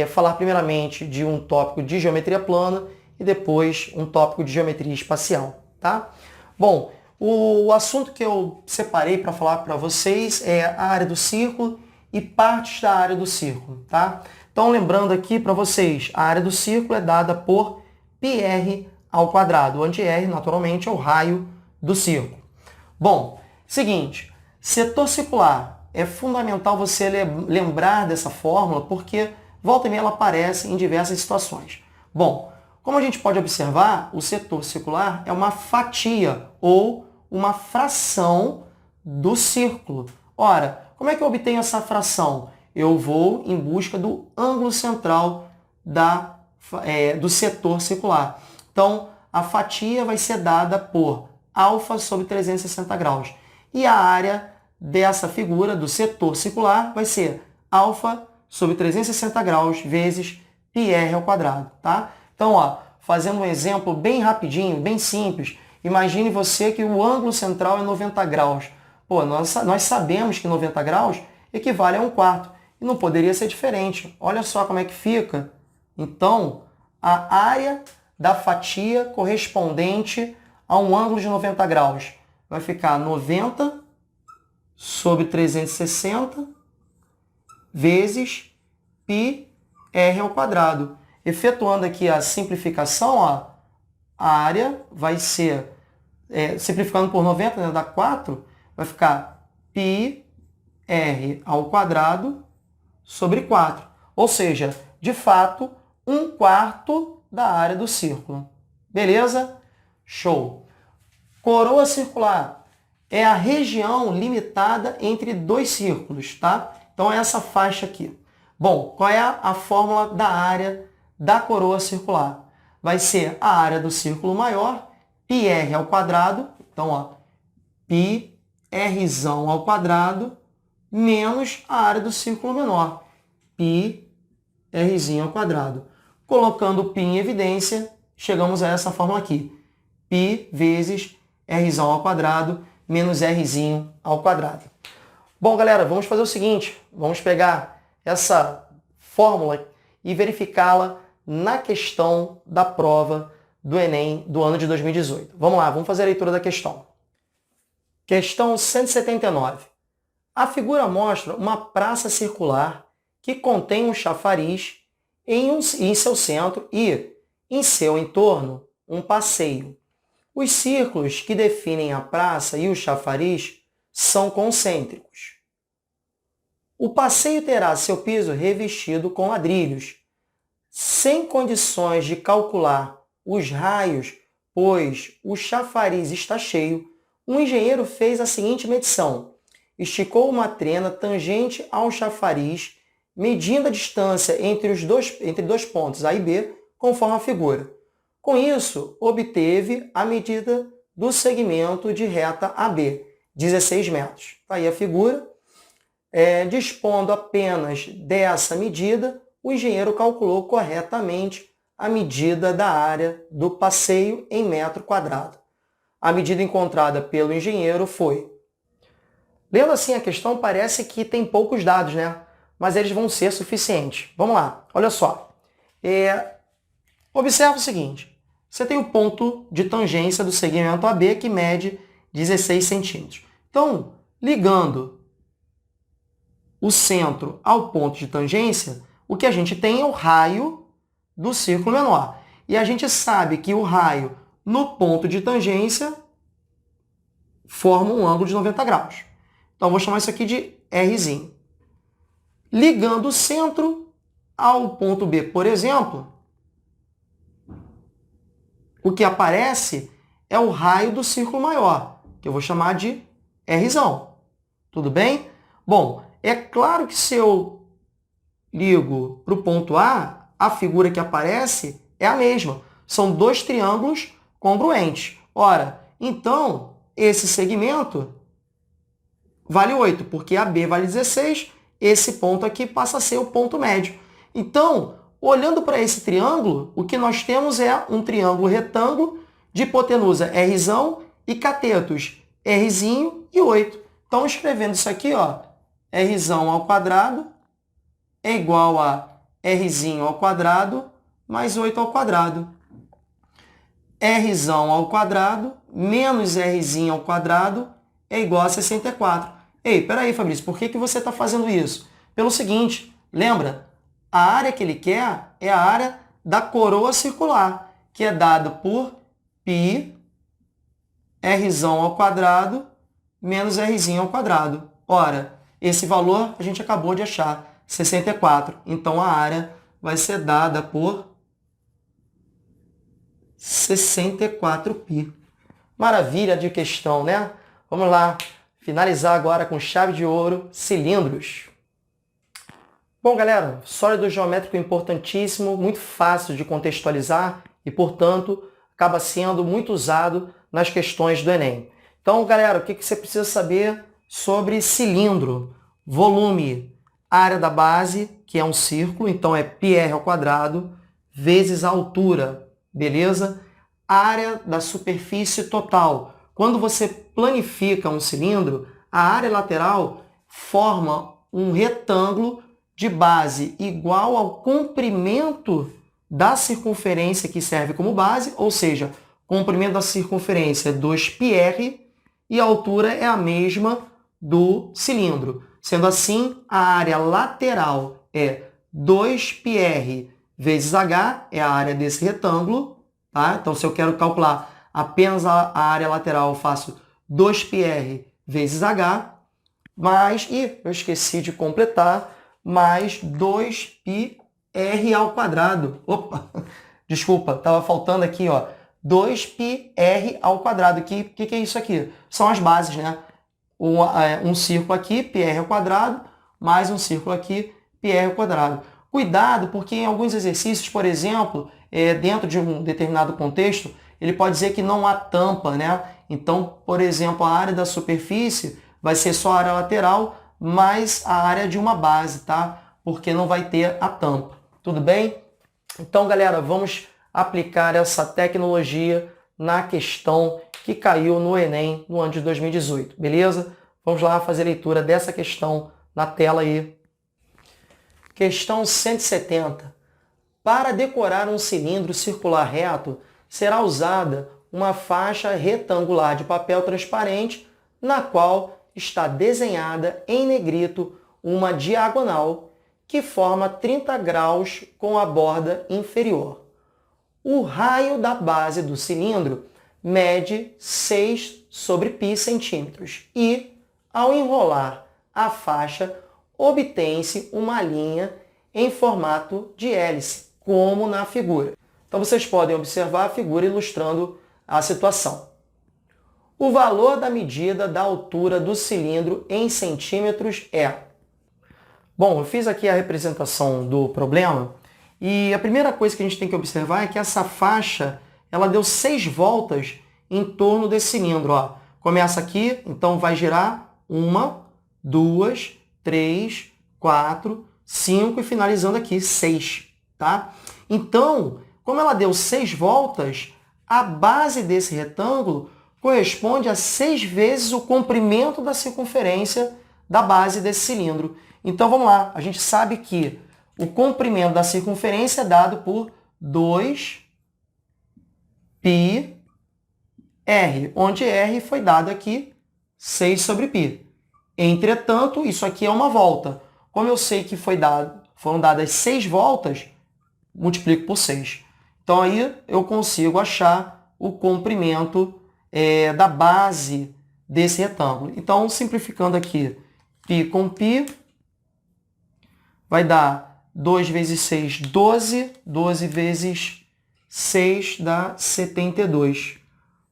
falar primeiramente de um tópico de geometria plana e depois um tópico de geometria espacial, tá? Bom, o assunto que eu separei para falar para vocês é a área do círculo e partes da área do círculo, tá? Então, lembrando aqui para vocês, a área do círculo é dada por πr ao quadrado, onde r, naturalmente, é o raio do círculo. Bom, seguinte, setor circular. É fundamental você lembrar dessa fórmula, porque volta e meia ela aparece em diversas situações. Bom, como a gente pode observar, o setor circular é uma fatia ou uma fração do círculo. Ora, como é que eu obtenho essa fração? Eu vou em busca do ângulo central do setor circular. Então, a fatia vai ser dada por α sobre 360 graus. E a área dessa figura do setor circular vai ser α sobre 360 graus vezes πr ao quadrado, tá? Então, ó, fazendo um exemplo bem rapidinho, bem simples, imagine você que o ângulo central é 90 graus. Pô, nós sabemos que 90 graus equivale a 1/4. E não poderia ser diferente. Olha só como é que fica. Então, a área da fatia correspondente a um ângulo de 90 graus vai ficar 90 sobre 360 vezes πr ao quadrado. Efetuando aqui a simplificação, ó, a área vai ser, simplificando por 90, né, dá 4, vai ficar πr ao quadrado sobre 4. Ou seja, de fato, 1/4 da área do círculo. Beleza? Show! Coroa circular é a região limitada entre dois círculos, tá? Então é essa faixa aqui. Bom, qual é a fórmula da área da coroa circular? Vai ser a área do círculo maior, πr ao quadrado, então, ó, πrzão ao quadrado, menos a área do círculo menor, πrzinho ao quadrado. Colocando o π em evidência, chegamos a essa fórmula aqui. π vezes rzão ao quadrado menos rzinho ao quadrado. Bom, galera, vamos fazer o seguinte. Vamos pegar essa fórmula e verificá-la na questão da prova do Enem do ano de 2018. Vamos lá, vamos fazer a leitura da questão. Questão 179. A figura mostra uma praça circular que contém um chafariz em seu centro e, em seu entorno, um passeio. Os círculos que definem a praça e o chafariz são concêntricos. O passeio terá seu piso revestido com ladrilhos. Sem condições de calcular os raios, pois o chafariz está cheio, um engenheiro fez a seguinte medição. Esticou uma trena tangente ao chafariz, medindo a distância entre dois pontos A e B, conforme a figura. Com isso, obteve a medida do segmento de reta AB, 16 metros. Está aí a figura. Dispondo apenas dessa medida, o engenheiro calculou corretamente a medida da área do passeio em metro quadrado. A medida encontrada pelo engenheiro foi... Lendo assim a questão, parece que tem poucos dados, né? Mas eles vão ser suficientes. Vamos lá, olha só. Observa o seguinte. Você tem o ponto de tangência do segmento AB que mede 16 centímetros. Então, ligando o centro ao ponto de tangência, o que a gente tem é o raio do círculo menor. E a gente sabe que o raio no ponto de tangência forma um ângulo de 90 graus. Então, eu vou chamar isso aqui de Rzinho. Ligando o centro ao ponto B, por exemplo, o que aparece é o raio do círculo maior, que eu vou chamar de Rzão. Tudo bem? Bom, é claro que se eu ligo para o ponto A figura que aparece é a mesma. São dois triângulos congruentes. Ora, então, esse segmento vale 8, porque AB vale 16, esse ponto aqui passa a ser o ponto médio. Então, olhando para esse triângulo, o que nós temos é um triângulo retângulo de hipotenusa Rzão e catetos Rzinho e 8. Então, escrevendo isso aqui, ó, Rzão ao quadrado é igual a Rzinho ao quadrado mais 8 ao quadrado. Rzão ao quadrado menos Rzinho ao quadrado é igual a 64. Ei, peraí, Fabrício, por que você está fazendo isso? Pelo seguinte, lembra? A área que ele quer é a área da coroa circular, que é dada por π Rzão ao quadrado menos Rzinho ao quadrado. Ora, esse valor a gente acabou de achar, 64. Então, a área vai ser dada por 64π. Maravilha de questão, né? Vamos lá, finalizar agora com chave de ouro, cilindros. Bom, galera, sólido geométrico importantíssimo, muito fácil de contextualizar e, portanto, acaba sendo muito usado nas questões do Enem. Então, galera, o que você precisa saber sobre cilindro, volume, a área da base, que é um círculo, então é πr ao quadrado, vezes a altura, beleza? Área da superfície total. Quando você planifica um cilindro, a área lateral forma um retângulo de base igual ao comprimento da circunferência que serve como base, ou seja, o comprimento da circunferência é 2πr e a altura é a mesma do cilindro. Sendo assim, a área lateral é 2πr vezes h, é a área desse retângulo. Tá? Então, se eu quero calcular apenas a área lateral, eu faço 2πr vezes h, mais, eu esqueci de completar, mais 2πr ao quadrado. Opa, desculpa, estava faltando aqui, ó, 2πr ao quadrado. O que é isso aqui? São as bases, né? Um círculo aqui, πr ao quadrado, mais um círculo aqui, πr ao quadrado. Cuidado, porque em alguns exercícios, por exemplo, dentro de um determinado contexto, ele pode dizer que não há tampa, né? Então, por exemplo, a área da superfície vai ser só a área lateral, mais a área de uma base, tá? Porque não vai ter a tampa. Tudo bem? Então, galera, vamos aplicar essa tecnologia na questão que caiu no Enem no ano de 2018, beleza? Vamos lá fazer a leitura dessa questão na tela aí. Questão 170. Para decorar um cilindro circular reto, será usada uma faixa retangular de papel transparente, na qual está desenhada em negrito uma diagonal que forma 30 graus com a borda inferior. O raio da base do cilindro mede 6 sobre π centímetros e, ao enrolar a faixa, obtém-se uma linha em formato de hélice, como na figura. Então vocês podem observar a figura ilustrando a situação. O valor da medida da altura do cilindro em centímetros é... Bom, eu fiz aqui a representação do problema e a primeira coisa que a gente tem que observar é que essa faixa ela deu 6 voltas em torno desse cilindro. Ó. Começa aqui, então vai girar 1, 2, 3, 4, 5 e finalizando aqui 6. Tá? Então, como ela deu 6 voltas, a base desse retângulo corresponde a 6 vezes o comprimento da circunferência da base desse cilindro. Então, vamos lá. A gente sabe que o comprimento da circunferência é dado por 2πr, onde r foi dado aqui 6 sobre π. Entretanto, isso aqui é uma volta. Como eu sei que foram dadas 6 voltas, multiplico por 6. Então, aí eu consigo achar o comprimento da base desse retângulo. Então, simplificando aqui, π com π, vai dar 2 vezes 6, 12. 12 vezes 6 dá 72.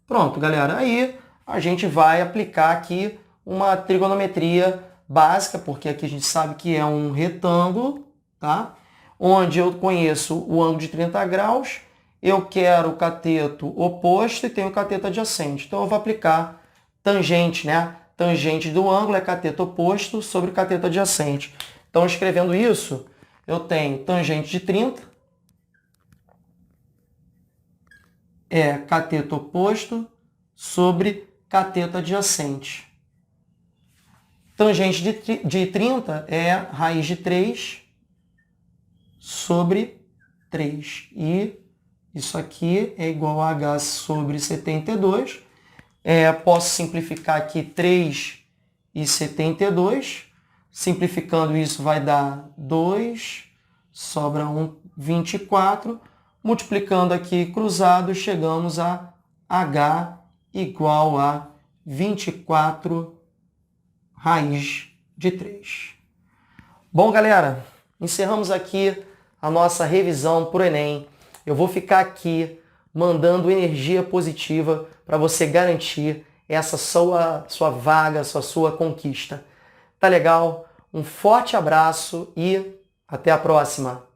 Pronto, galera. Aí a gente vai aplicar aqui uma trigonometria básica, porque aqui a gente sabe que é um retângulo, tá? Onde eu conheço o ângulo de 30 graus, eu quero o cateto oposto e tenho o cateto adjacente. Então, eu vou aplicar tangente, né? Tangente do ângulo é cateto oposto sobre cateto adjacente. Então, escrevendo isso, eu tenho tangente de 30 é cateto oposto sobre cateto adjacente. Tangente de 30 é raiz de 3 sobre 3. E isso aqui é igual a h sobre 72. Posso simplificar aqui 3 e 72. Simplificando isso vai dar 2, sobra 1, 24. Multiplicando aqui cruzado, chegamos a h igual a 24 raiz de 3. Bom, galera, encerramos aqui a nossa revisão para o Enem. Eu vou ficar aqui mandando energia positiva para você garantir essa sua vaga, sua conquista. Tá legal? Um forte abraço e até a próxima!